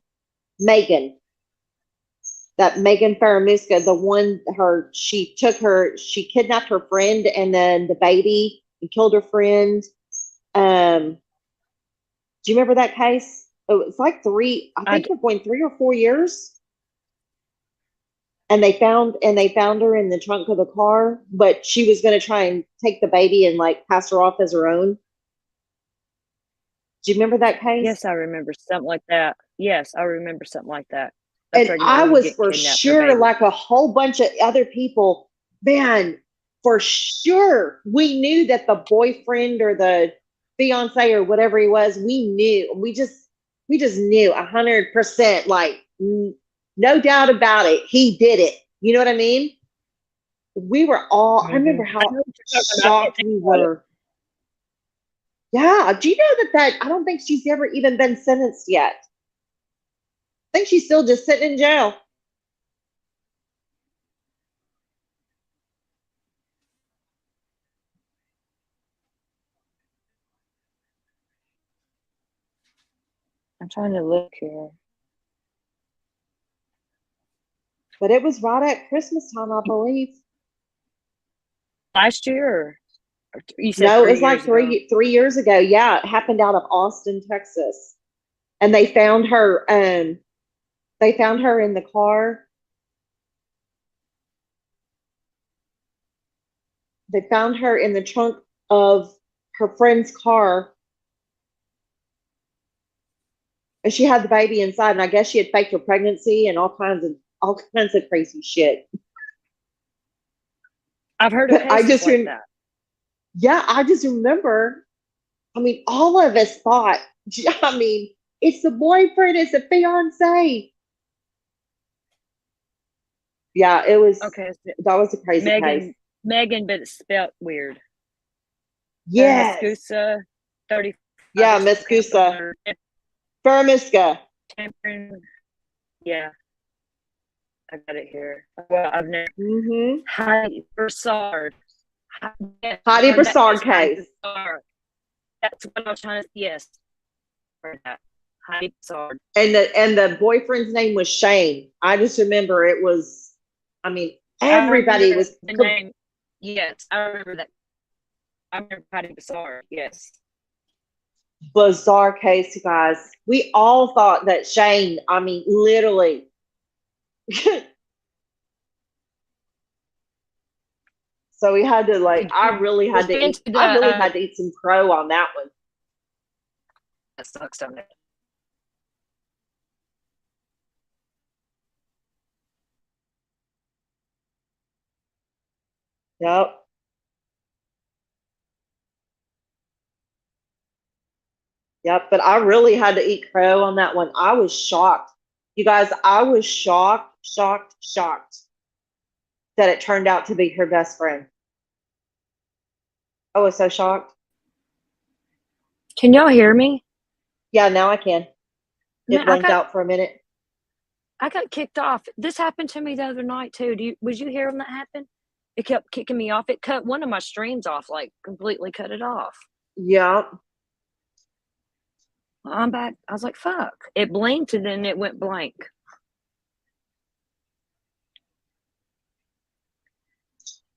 S3: Megan. That Megan Faramuska, the one, she kidnapped her friend and then the baby and killed her friend. Do you remember that case? Oh, it's like I think we're going 3 or 4 years. And they found her in the trunk of the car, but she was going to try and take the baby and like pass her off as her own. Do you remember that case?
S2: Yes, I remember something like that. Yes, I remember something like that.
S3: And I was for sure, like a whole bunch of other people, man, for sure, we knew that the boyfriend or the fiance or whatever he was, we knew. We just knew 100%, like, no doubt about it. He did it. You know what I mean? We were all, I remember how shocked we were. Yeah. Do you know that I don't think she's ever even been sentenced yet. I think she's still just sitting in jail.
S2: I'm trying to look here.
S3: But it was right at Christmas time, I believe.
S2: Last year? You said
S3: no, it was like 3 years ago. Yeah, it happened out of Austin, Texas. And they found her in the car. They found her in the trunk of her friend's car. And she had the baby inside, and I guess she had faked her pregnancy and all kinds of crazy shit.
S2: I've heard of
S3: But I
S2: cases
S3: just
S2: like that.
S3: Yeah, I just remember. I mean, all of us thought. I mean, it's the boyfriend, it's the fiance. Yeah, it was.
S2: Okay, so
S3: That was a crazy case.
S2: Megan, but it's spelled weird.
S3: Yes.
S2: Muscusa, 30.
S3: Yeah, Muscusa. Fermiska.
S2: Yeah. I got it here. Well, I've never. Heidi Broussard.
S3: Heidi Broussard case.
S2: That's what I was trying to. Yes. For that. Heidi Broussard.
S3: And the boyfriend's name was Shane. I just remember it was. I mean, everybody was.
S2: The name. Yes, I remember that. I remember Heidi Broussard. Yes.
S3: Bizarre case, you guys. We all thought that Shane. I mean, literally. So we had to I really had to eat some crow on that one.
S2: That sucks, don't it?
S3: Yep. Yep, but I really had to eat crow on that one. I was shocked. You guys, I was shocked that it turned out to be her best friend. I was so shocked.
S2: Can y'all hear me?
S3: Yeah, now I can. It
S2: Man,
S3: blinked out for a minute.
S2: I got kicked off. This happened to me the other night too. Was you here when that happened? It kept kicking me off. It cut one of my streams off, like completely cut it off.
S3: Yeah.
S2: I'm back. I was like, fuck. It blinked and then it went blank.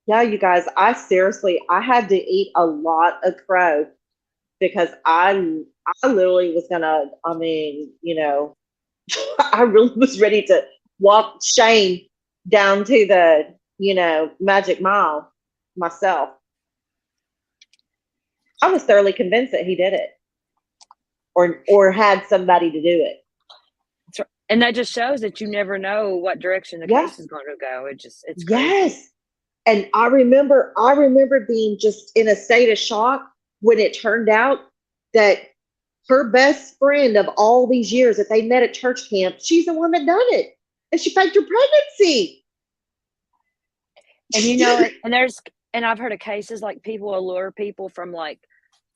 S3: Yeah, you guys, I had to eat a lot of crow because I literally was gonna, I mean, I really was ready to walk Shane down to the, Magic Mile myself. I was thoroughly convinced that he did it or had somebody to do it.
S2: And that just shows that you never know what direction the case is going to go. It's crazy.
S3: Yes. And I remember being just in a state of shock when it turned out that her best friend of all these years that they met at church camp, she's the one that done it. And she faked her pregnancy.
S2: And and I've heard of cases like people allure people from like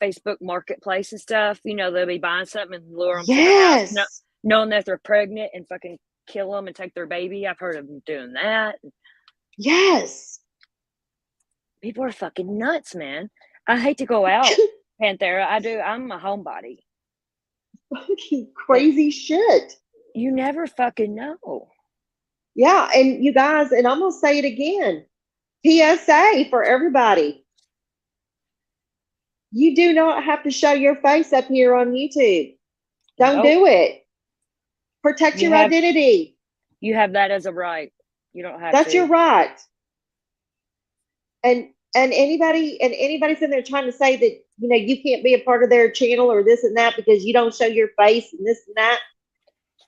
S2: Facebook Marketplace and stuff. They'll be buying something and lure them to the house, knowing that they're pregnant and fucking kill them and take their baby. I've heard of them doing that.
S3: Yes.
S2: People are fucking nuts, man. I hate to go out, Panthera. I do. I'm a homebody.
S3: Fucking crazy shit.
S2: You never fucking know.
S3: Yeah, and you guys, and I'm gonna say it again. PSA for everybody. You do not have to show your face up here on YouTube. Don't do it. Protect your identity.
S2: You have that as a right. You don't have
S3: That's
S2: to.
S3: your right. And anybody sitting there trying to say that you can't be a part of their channel or this and that because you don't show your face and this and that.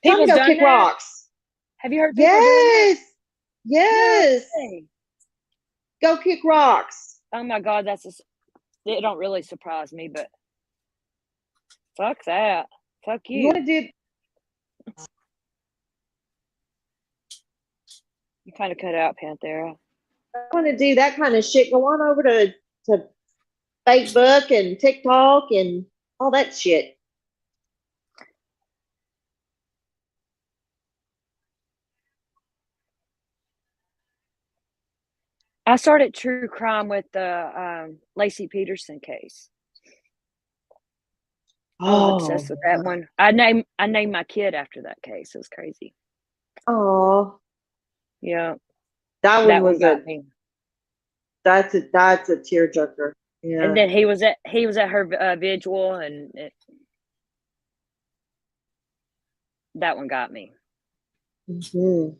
S2: People
S3: go kick rocks.
S2: Have you heard people doing that?
S3: Yes.
S2: No.
S3: Go kick rocks.
S2: Oh my God, it don't really surprise me, but fuck that. Fuck you.
S3: You want to do?
S2: You kind of cut out, Panthera.
S3: I want to do that kind of shit. Go on over to Facebook and TikTok and all that shit.
S2: I started true crime with the Lacey Peterson case. I was obsessed with that one. I named my kid after that case. It was crazy.
S3: Oh,
S2: yeah.
S3: That one was
S2: got me.
S3: That's a tearjerker. Yeah.
S2: And then he was at her vigil, and that one got me.
S3: Mm-hmm.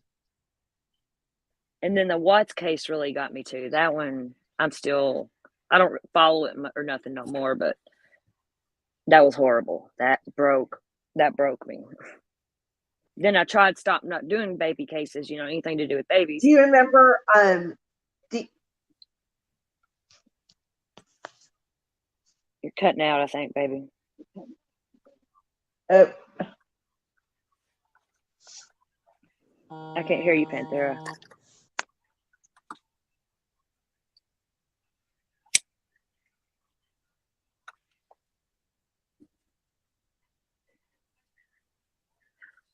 S2: And then the Watts case really got me too. That one I don't follow it or nothing no more, but that was horrible. That broke me. Then I tried to stop not doing baby cases, anything to do with babies.
S3: Do you remember,
S2: You're cutting out, I think, baby.
S3: I
S2: can't hear you, Panthera.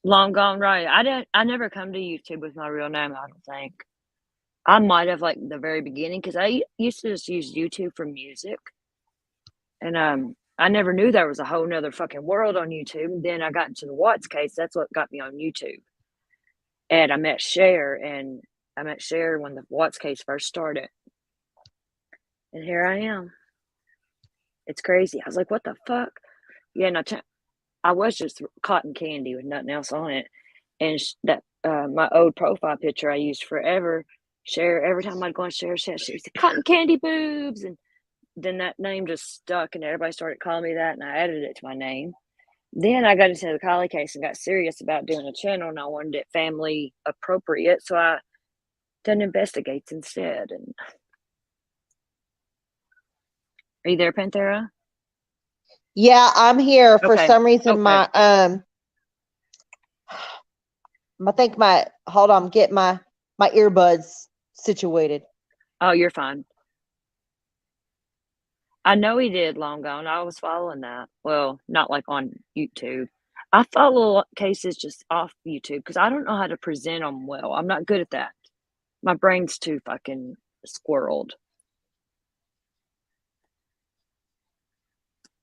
S2: Long gone right. I never come to YouTube with my real name, I don't think. I might have like the very beginning because I used to just use YouTube for music. And I never knew there was a whole nother fucking world on YouTube. And then I got into the Watts case. That's what got me on YouTube. And I met Cher when the Watts case first started. And here I am. It's crazy. I was like, what the fuck? Yeah, and I was just cotton candy with nothing else on it. And my old profile picture I used forever, Cher, every time I'd go on Cher, she was cotton candy boobs. And then that name just stuck and everybody started calling me that and I added it to my name. Then I got into the Kylie case and got serious about doing a channel and I wanted it family appropriate. So I done investigates instead. And are you there, Panthera?
S3: Yeah, I'm here. For
S2: Okay.
S3: some reason,
S2: Okay.
S3: hold on, get my earbuds situated.
S2: Oh, you're fine. I know he did long gone. I was following that. Well, not like on YouTube. I follow cases just off YouTube because I don't know how to present them well. I'm not good at that. My brain's too fucking squirreled.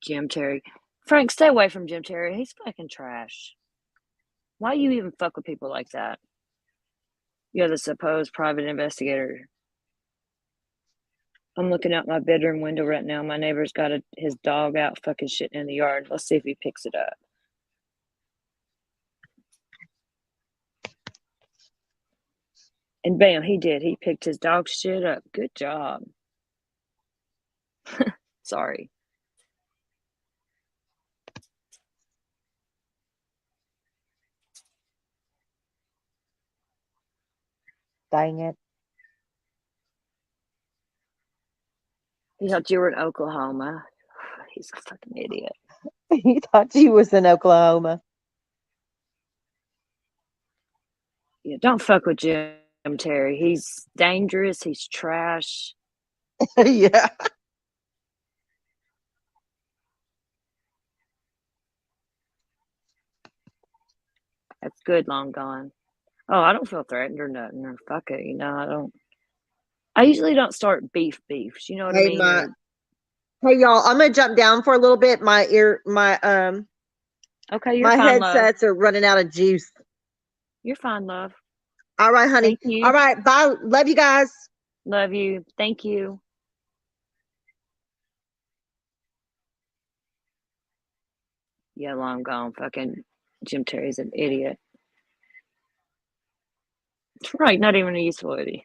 S2: Jim Terry. Frank, stay away from Jim Terry. He's fucking trash. Why you even fuck with people like that? You're the supposed private investigator. I'm looking out my bedroom window right now. My neighbor's got his dog out fucking shitting in the yard. Let's see if he picks it up. And bam, he did. He picked his dog shit up. Good job. Sorry.
S3: Dang it.
S2: He thought you were in Oklahoma. He's a fucking idiot.
S3: He thought you was in Oklahoma.
S2: Yeah, don't fuck with Jim Terry. He's dangerous. He's trash.
S3: Yeah.
S2: That's good, long gone. Oh, I don't feel threatened or nothing, or fuck it, I usually don't start beefs, you know what I mean?
S3: Hey y'all, I'm gonna jump down for a little bit. My
S2: Okay, you're
S3: my
S2: fine, love.
S3: headsets are running out of juice.
S2: You're fine, love.
S3: All right, honey.
S2: Thank you.
S3: All right, bye. Love you guys.
S2: Love you. Thank you. Yeah, long gone. Fucking Jim Terry's an idiot. Right, not even a useful idiot.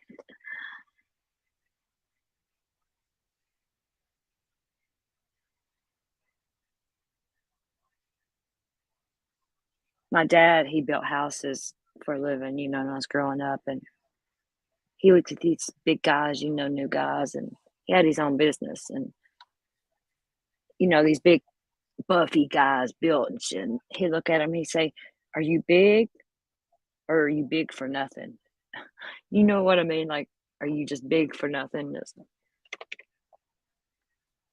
S2: My dad, he built houses for a living, when I was growing up, and he looked at these big guys, new guys, and he had his own business, and these big buffy guys built and shit. And he'd look at him, he'd say, "Are you big, or are you big for nothing?" You know what I mean? Like, are you just big for nothing?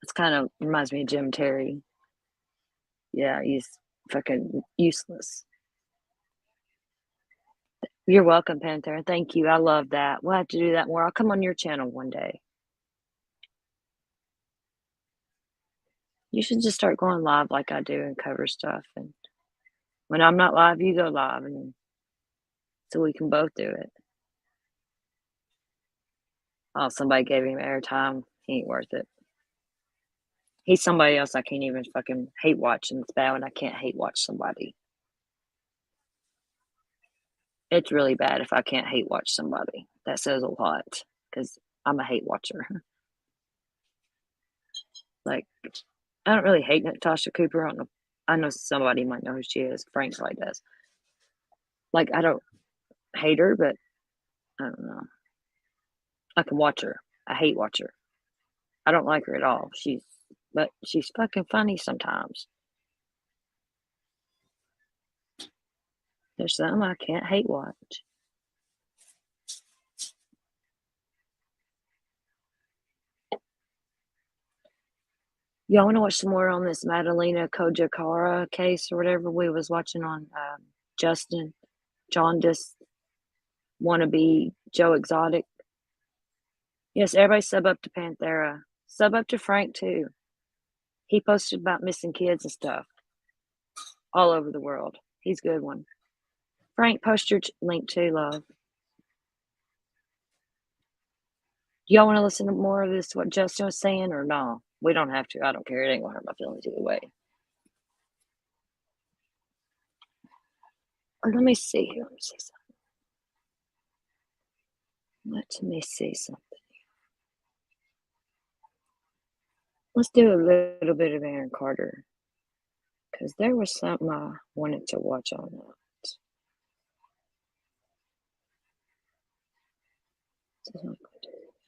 S2: It's kind of reminds me of Jim Terry. Yeah, he's fucking useless. You're welcome, Panther. Thank you. I love that. We'll have to do that more. I'll come on your channel one day. You should just start going live like I do and cover stuff. And when I'm not live, you go live, and so we can both do it. Oh, somebody gave him airtime. He ain't worth it. He's somebody else I can't even fucking hate watch, and it's bad when I can't hate watch somebody. It's really bad if I can't hate watch somebody. That says a lot, because I'm a hate watcher. Like, I don't really hate Natasha Cooper. I don't know. I know somebody might know who she is. Frank probably does. Like, I don't hate her, but I don't know. I can watch her. I hate watch her. I don't like her at all. But she's fucking funny sometimes. There's some I can't hate watch. Y'all want to watch some more on this Madalena Kojakara case or whatever we was watching on Justin Jaundice wannabe Joe Exotic? Yes, everybody sub up to Panthera. Sub up to Frank too. He posted about missing kids and stuff all over the world. He's a good one. Frank, post your link too, love. Y'all want to listen to more of this, what Justin was saying, or no? We don't have to. I don't care. It ain't going to hurt my feelings either way. Or let me see here. Let me see something. Let's do a little bit of Aaron Carter. Because there was something I wanted to watch on that.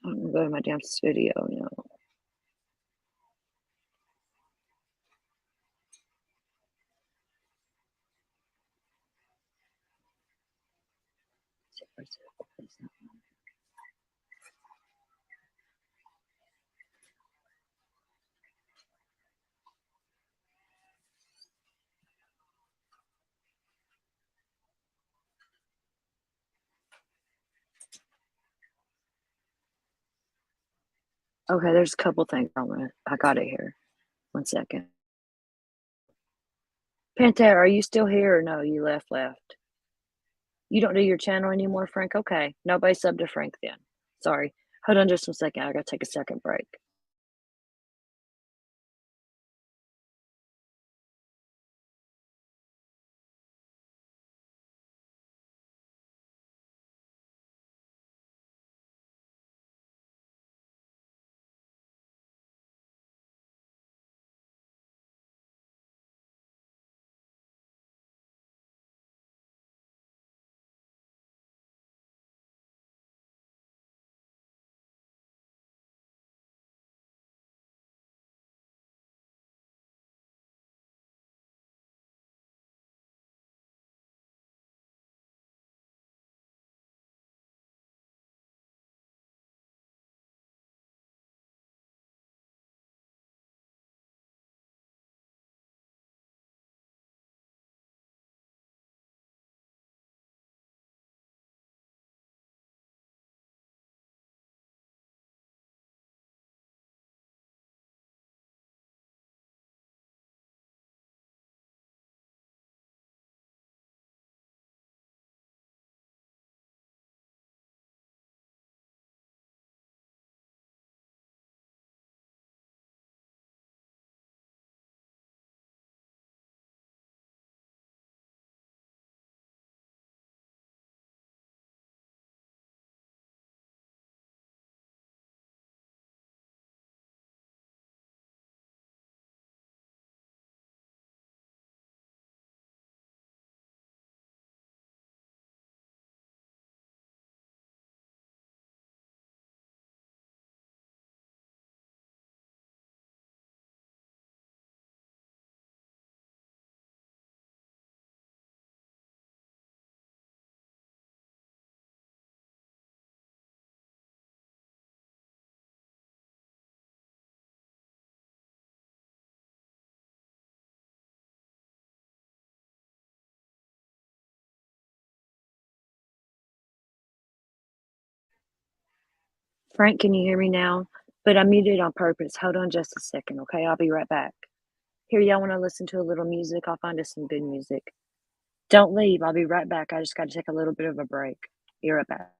S2: I'm going to go to my damn studio now. Okay, there's a couple things I got it here. 1 second. Pantera, are you still here or no? You left. You don't do your channel anymore, Frank? Okay. Nobody subbed to Frank then. Sorry. Hold on just 1 second. I gotta take a second break. Frank, can you hear me now? But I muted on purpose. Hold on just a second, okay? I'll be right back. Here, y'all want to listen to a little music? I'll find us some good music. Don't leave. I'll be right back. I just got to take a little bit of a break. Be right back.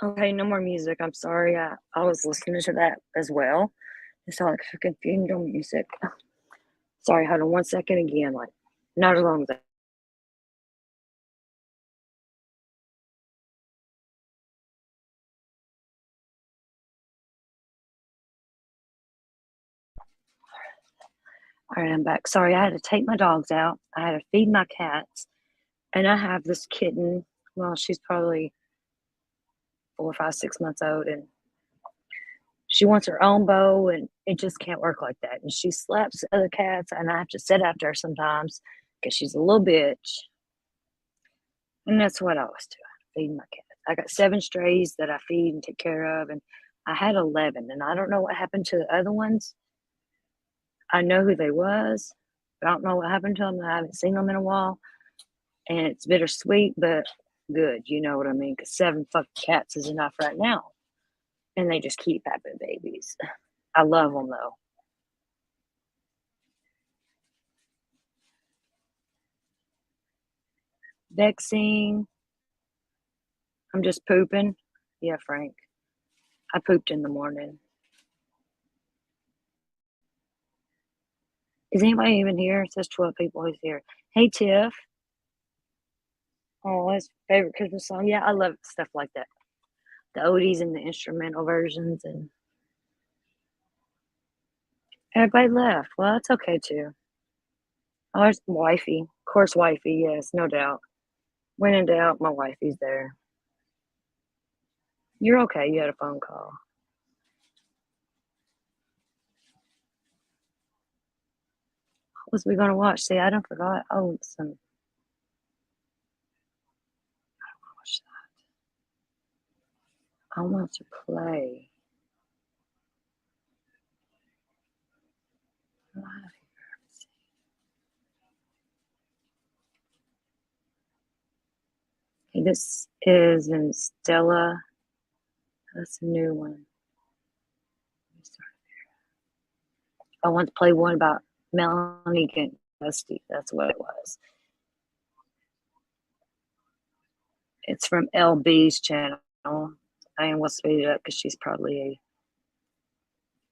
S2: Okay, no more music. I'm sorry. I was listening to that as well. It sounded like freaking funeral music. Sorry, hold on 1 second again. Like, not as long as that. All right, I'm back. Sorry, I had to take my dogs out. I had to feed my cats. And I have this kitten. Well, she's probably 4, 5, 6 months old. And she wants her own bowl, and it just can't work like that. And she slaps other cats, and I have to sit after her sometimes because she's a little bitch. And that's what I was doing, feeding my cats. I got 7 strays that I feed and take care of, and I had 11. And I don't know what happened to the other ones. I know who they was, but I don't know what happened to them. I haven't seen them in a while. And it's bittersweet, but good. You know what I mean? Because 7 fucking cats is enough right now. And they just keep having babies. I love them, though. Vexing. I'm just pooping. Yeah, Frank. I pooped in the morning. Is anybody even here? It says 12 people who's here. Hey, Tiff. Oh, his favorite Christmas song. Yeah, I love stuff like that. The oldies and the instrumental versions. And everybody left. Well, that's okay, too. Oh, there's wifey. Of course, wifey. Yes, no doubt. When in doubt, my wifey's there. You're okay. You had a phone call. What was we going to watch? See, I don't forgot. Oh, some. I want to play. Okay, this is in Stella. That's a new one. I want to play one about Melanie getting custody. That's what it was. It's from LB's channel. I will speed it up because she's probably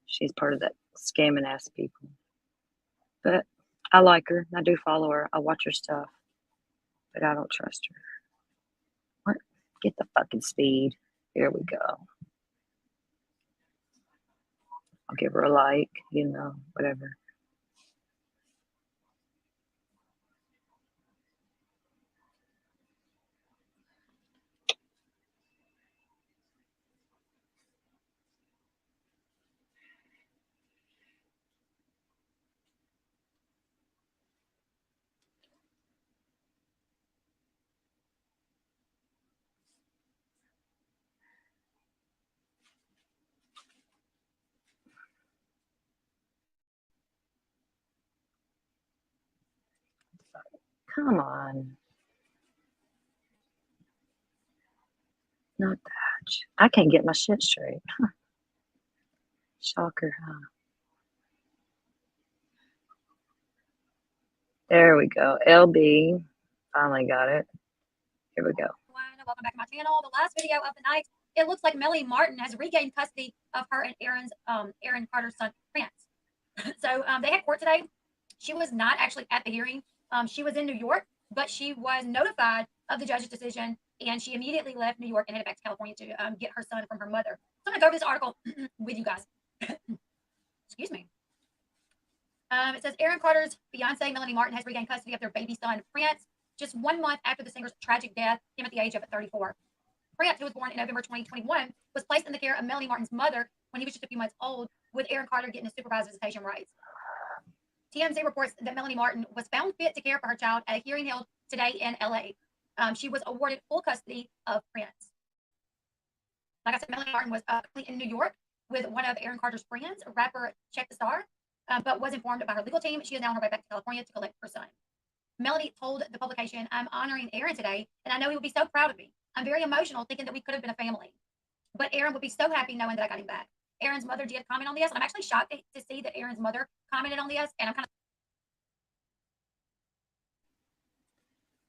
S2: she's part of that scamming ass people. But I like her. I do follow her. I watch her stuff. But I don't trust her. What? Get the fucking speed. Here we go. I'll give her a like, you know, whatever. Come on. Not that. I can't get my shit straight. Shocker, huh? There we go. LB. Finally got it. Here we go.
S21: Welcome back to my channel. The last video of the night, it looks like Melanie Martin has regained custody of her and Aaron Carter's son, Prince. So they had court today. She was not actually at the hearing. She was in New York, but she was notified of the judge's decision, and she immediately left New York and headed back to California to get her son from her mother. So I'm going to go over this article with you guys. Excuse me. It says Aaron Carter's fiancee, Melanie Martin, has regained custody of their baby son, Prince, just 1 month after the singer's tragic death, him at the age of 34. Prince, who was born in November 2021, was placed in the care of Melanie Martin's mother when he was just a few months old, with Aaron Carter getting his supervised visitation rights. TMZ reports that Melanie Martin was found fit to care for her child at a hearing held today in LA. She was awarded full custody of Prince. Like I said, Melanie Martin was in New York with one of Aaron Carter's friends, rapper Check the Star, but was informed by her legal team. She is now on her way back to California to collect her son. Melanie told the publication, "I'm honoring Aaron today, and I know he will be so proud of me. I'm very emotional thinking that we could have been a family. But Aaron would be so happy knowing that I got him back." Aaron's mother did comment on this, and I'm actually shocked to see that Aaron's mother commented on this, and I'm kind of...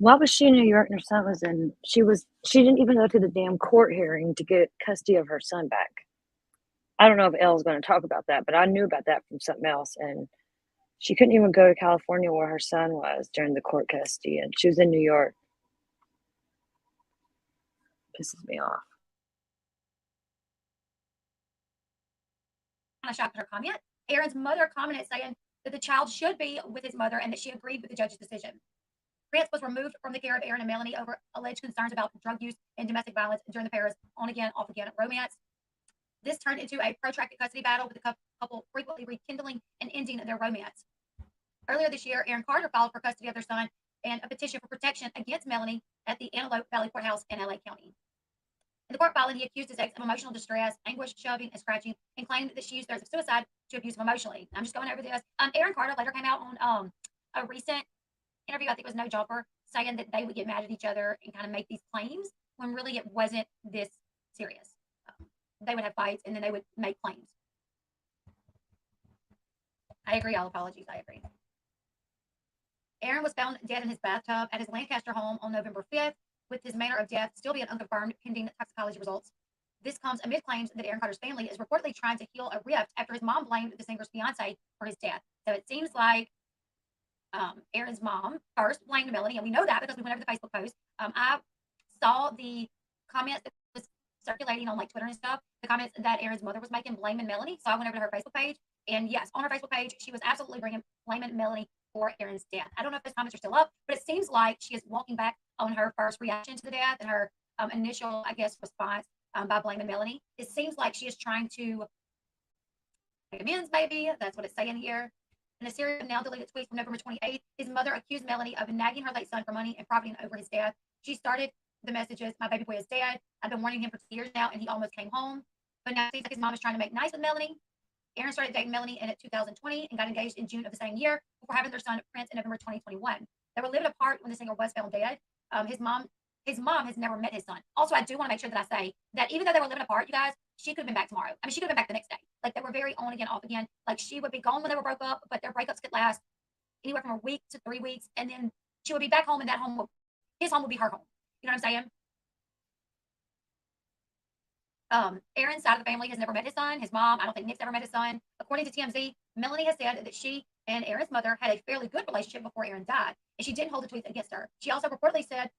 S2: Why was she in New York and her son was in? She didn't even go to the damn court hearing to get custody of her son back. I don't know if Elle's going to talk about that, but I knew about that from something else. And she couldn't even go to California where her son was during the court custody, and she was in New York. Pisses me off.
S21: Kind of shocked at her comment. Aaron's mother commented saying that the child should be with his mother and that she agreed with the judge's decision. Prince was removed from the care of Aaron and Melanie over alleged concerns about drug use and domestic violence during the pair's on-again, off-again romance. This turned into a protracted custody battle, with the couple frequently rekindling and ending their romance. Earlier this year, Aaron Carter filed for custody of their son and a petition for protection against Melanie at the Antelope Valley Courthouse in LA County. In the court filing, he accused his ex of emotional distress, anguish, shoving, and scratching, and claimed that she used threats of suicide to abuse him emotionally. I'm just going over this. Aaron Carter later came out on a recent interview, I think it was No Jumper, saying that they would get mad at each other and kind of make these claims when really it wasn't this serious. They would have fights and then they would make claims. I agree. All apologies. I agree. Aaron was found dead in his bathtub at his Lancaster home on November 5th, with his manner of death still being unconfirmed pending toxicology results. This comes amid claims that Aaron Carter's family is reportedly trying to heal a rift after his mom blamed the singer's fiance for his death. So it seems like Aaron's mom first blamed Melanie, and we know that because we went over the Facebook post. I saw the comments that was circulating on like Twitter and stuff, the comments that Aaron's mother was making blaming Melanie. So I went over to her Facebook page, and yes, on her Facebook page, she was absolutely blaming Melanie for Aaron's death. I don't know if those comments are still up, but it seems like she is walking back on her first reaction to the death and her initial, I guess, response by blaming Melanie. It seems like she is trying to make amends, maybe. That's what it's saying here. In a series of now deleted tweets from November 28th, his mother accused Melanie of nagging her late son for money and profiting over his death. She started the messages, "My baby boy is dead. I've been warning him for 2 years now, and he almost came home. But now it seems like his mom is trying to make nice with Melanie." Aaron started dating Melanie in 2020 and got engaged in June of the same year before having their son Prince in November 2021. They were living apart when the singer was found dead. His mom has never met his son. Also, I do want to make sure that I say that even though they were living apart, you guys, she could have been back tomorrow. I mean, she could have been back the next day. Like, they were very on again, off again. Like, she would be gone when they were broke up, but their breakups could last anywhere from a week to 3 weeks. And then she would be back home, and his home would be her home. You know what I'm saying? Aaron's side of the family has never met his son. His mom, I don't think Nick's ever met his son. According to TMZ, Melanie has said that she and Aaron's mother had a fairly good relationship before Aaron died, and she didn't hold the tweets against her. She also reportedly said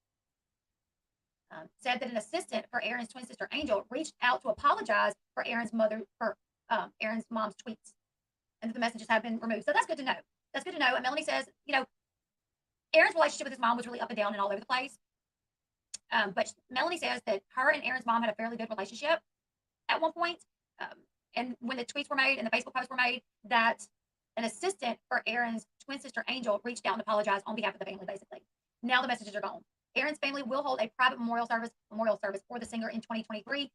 S21: that an assistant for Aaron's twin sister Angel reached out to apologize for Aaron's mom's tweets, and that the messages have been removed. So that's good to know. That's good to know. And Melanie says, Aaron's relationship with his mom was really up and down and all over the place. But Melanie says that her and Aaron's mom had a fairly good relationship at one point. And when the tweets were made and the Facebook posts were made, that an assistant for Aaron's twin sister Angel reached out and apologized on behalf of the family, basically. Now the messages are gone. Aaron's family will hold a private memorial service for the singer in 2023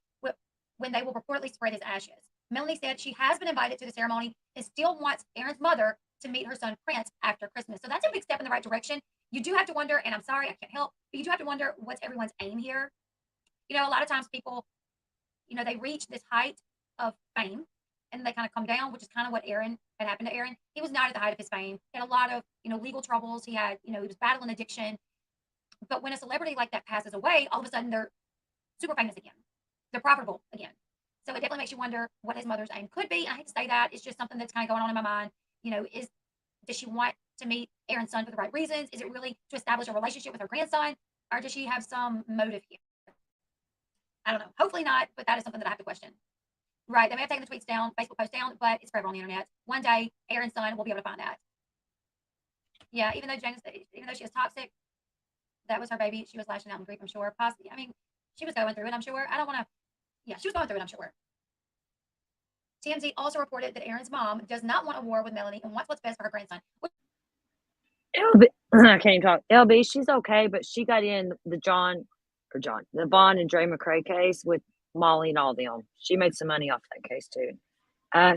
S21: when they will reportedly spread his ashes. Melanie said she has been invited to the ceremony and still wants Aaron's mother to meet her son Prince after Christmas. So that's a big step in the right direction. You do have to wonder, and I'm sorry, I can't help, but you do have to wonder what's everyone's aim here. A lot of times people, they reach this height of fame and they kind of come down, which is kind of what had happened to Aaron. He was not at the height of his fame. He had a lot of, legal troubles. He had, he was battling addiction. But when a celebrity like that passes away, all of a sudden they're super famous again. They're profitable again. So it definitely makes you wonder what his mother's aim could be. I hate to say that. It's just something that's kind of going on in my mind. Does she want to meet Aaron's son for the right reasons? Is it really to establish a relationship with her grandson? Or does she have some motive here? I don't know. Hopefully not, but that is something that I have to question. Right. They may have taken the tweets down, Facebook post down, but it's forever on the internet. One day, Aaron's son will be able to find that. Yeah, even though she is toxic, that was her baby. She was lashing out in grief, I'm sure. Possibly. I mean, she was going through it, I'm sure. She was going through it, I'm sure. TMZ also reported that Aaron's mom does not want a war with Melanie and wants what's best for her grandson.
S2: LB, I can't talk. LB, she's okay, but she got in the Vaughn and Dre McRae case with Molly and all them. She made some money off that case too.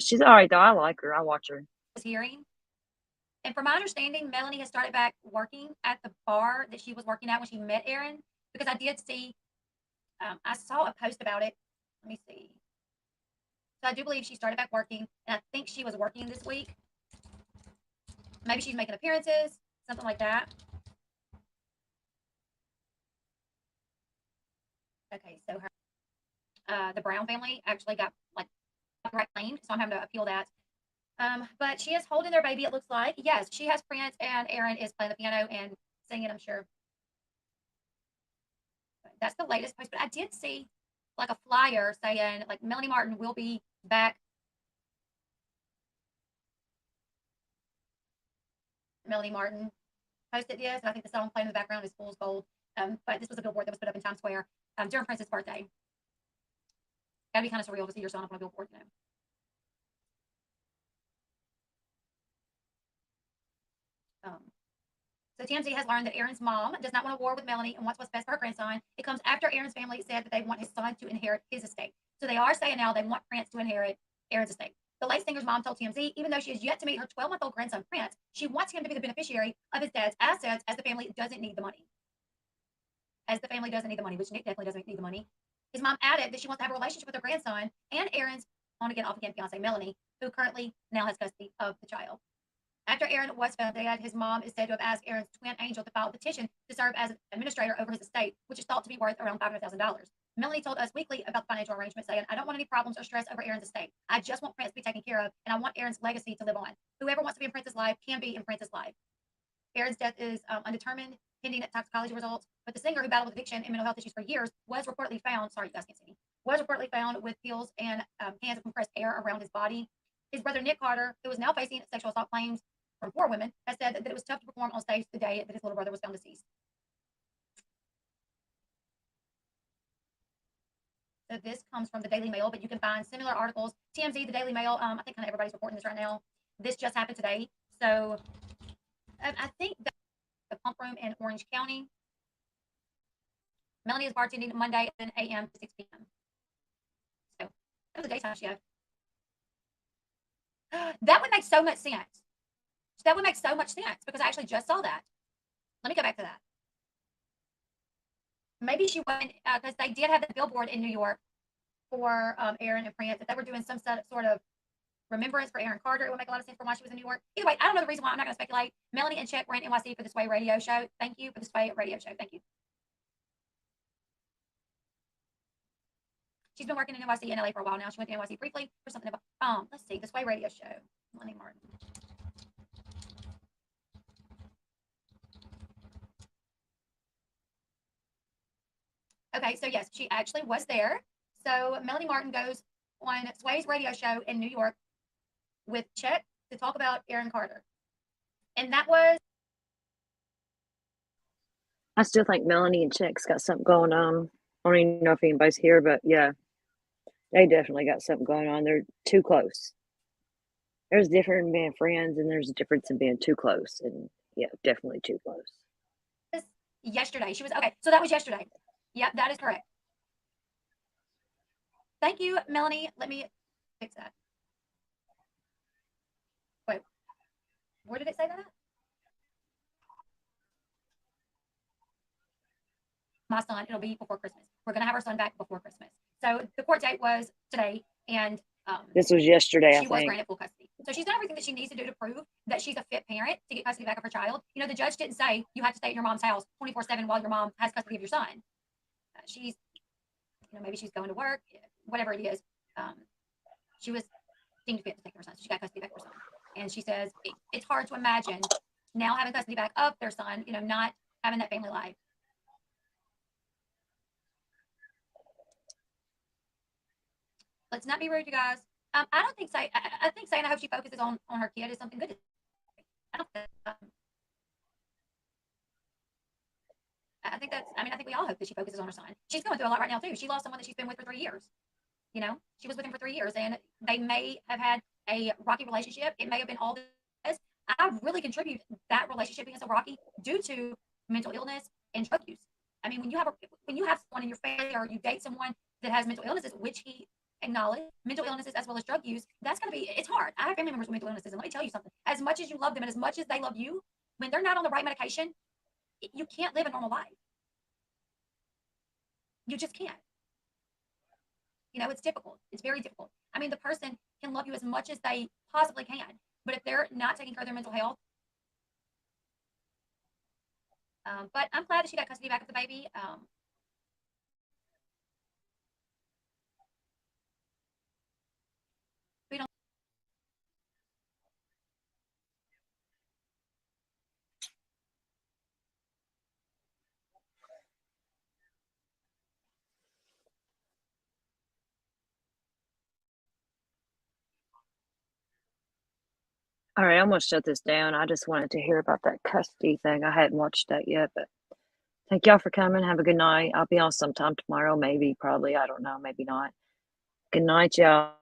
S2: She's all right though. I like her. I watch her.
S21: Hearing. And from my understanding, Melanie has started back working at the bar that she was working at when she met Aaron, because I did see, I saw a post about it. Let me see. So I do believe she started back working, and I think she was working this week. Maybe she's making appearances, something like that. Okay, so the Brown family actually got like copyright claimed, so I'm having to appeal that. But she is holding their baby, it looks like. Yes, she has Prince, and Aaron is playing the piano and singing, I'm sure. That's the latest post, but I did see like a flyer saying like Melanie Martin will be back. Melanie Martin posted this, and I think the song playing in the background is Fool's Gold. But this was a billboard that was put up in Times Square during Prince's birthday. That'd be kind of surreal to see your son up on a billboard, you know. So TMZ has learned that Aaron's mom does not want a war with Melanie and wants what's best for her grandson. It comes after Aaron's family said that they want his son to inherit his estate. So they are saying now they want Prince to inherit Aaron's estate. The late singer's mom told TMZ, even though she has yet to meet her 12-month-old grandson Prince, she wants him to be the beneficiary of his dad's assets as the family doesn't need the money. As the family doesn't need the money, which Nick definitely doesn't need the money. His mom added that she wants to have a relationship with her grandson and Aaron's on-again, off-again fiance Melanie, who currently now has custody of the child. After Aaron was found dead, his mom is said to have asked Aaron's twin angel to file a petition to serve as an administrator over his estate, which is thought to be worth around $500,000. Melanie told Us Weekly about the financial arrangement, saying, "I don't want any problems or stress over Aaron's estate. I just want Prince to be taken care of, and I want Aaron's legacy to live on. Whoever wants to be in Prince's life can be in Prince's life." Aaron's death is undetermined, pending toxicology results, but the singer, who battled with addiction and mental health issues for years, was reportedly found, sorry, you guys can't see me, was reportedly found with pills and cans of compressed air around his body. His brother, Nick Carter, who is now facing sexual assault claims from 4 women, has said that it was tough to perform on stage the day that his little brother was found deceased. So this comes from the Daily Mail, but you can find similar articles. TMZ, the Daily Mail, I think kind of everybody's reporting this right now. This just happened today. So I think that the pump room in Orange County. Melanie is bartending Monday at 10 a.m. to 6 p.m. So that was a daytime shift. That would make so much sense. That would make so much sense because I actually just saw that. Let me go back to that. Maybe she went because they did have the billboard in New York for Aaron and Prince. If they were doing some sort of remembrance for Aaron Carter, it would make a lot of sense for why she was in New York. Either way, I don't know the reason why. I'm not going to speculate. Melanie and Chet were in NYC for the Sway radio show. Thank you for the Sway radio show. Thank you. She's been working in NYC and LA for a while now. She went to NYC briefly for something about, let's see, the Sway radio show. Melanie Martin. Okay, so yes, she actually was there. So Melanie Martin goes on Sway's radio show in New York with Chet to talk about Aaron Carter. And that was...
S2: I still think Melanie and Chet's got something going on. I don't even know if anybody's here, but yeah, they definitely got something going on. They're too close. There's a difference in being friends, and there's a difference in being too close. And yeah, definitely too close.
S21: Yesterday. She was... Okay, so that was yesterday. Yep, that is correct. Thank you, Melanie. Let me fix that. Wait, where did it say that? My son, it'll be before Christmas. We're going to have our son back before Christmas. So the court date was today, and
S2: this was yesterday,
S21: she was granted full custody. So she's done everything that she needs to do to prove that she's a fit parent to get custody back of her child. You know, the judge didn't say you have to stay at your mom's house 24/7 while your mom has custody of your son. She's, you know, maybe she's going to work, whatever it is. She was deemed fit to take her son, so she got custody back of her son. And she says it's hard to imagine now having custody back of their son, you know, not having that family life. Let's not be rude, you guys. I don't think I think saying I hope she focuses on her kid is something good. I don't think I think that's, I think we all hope that she focuses on her son. She's going through a lot right now, too. She lost someone that she's been with for 3 years. You know, she was with him for 3 years, and they may have had a rocky relationship. It may have been all this. I really contribute that relationship being so rocky due to mental illness and drug use. I mean, when you have someone in your family or you date someone that has mental illnesses, which he acknowledged, mental illnesses as well as drug use, that's going to be, it's hard. I have family members with mental illnesses, and let me tell you something. As much as you love them and as much as they love you, when they're not on the right medication, you can't live a normal life. You just can't. You know, it's difficult. It's very difficult. I mean, the person can love you as much as they possibly can, but if they're not taking care of their mental health. But I'm glad that she got custody back of the baby.
S2: All right, I'm gonna shut this down. I just wanted to hear about that custody thing. I hadn't watched that yet, but thank y'all for coming. Have a good night. I'll be on sometime tomorrow, maybe, probably. I don't know, maybe not. Good night, y'all.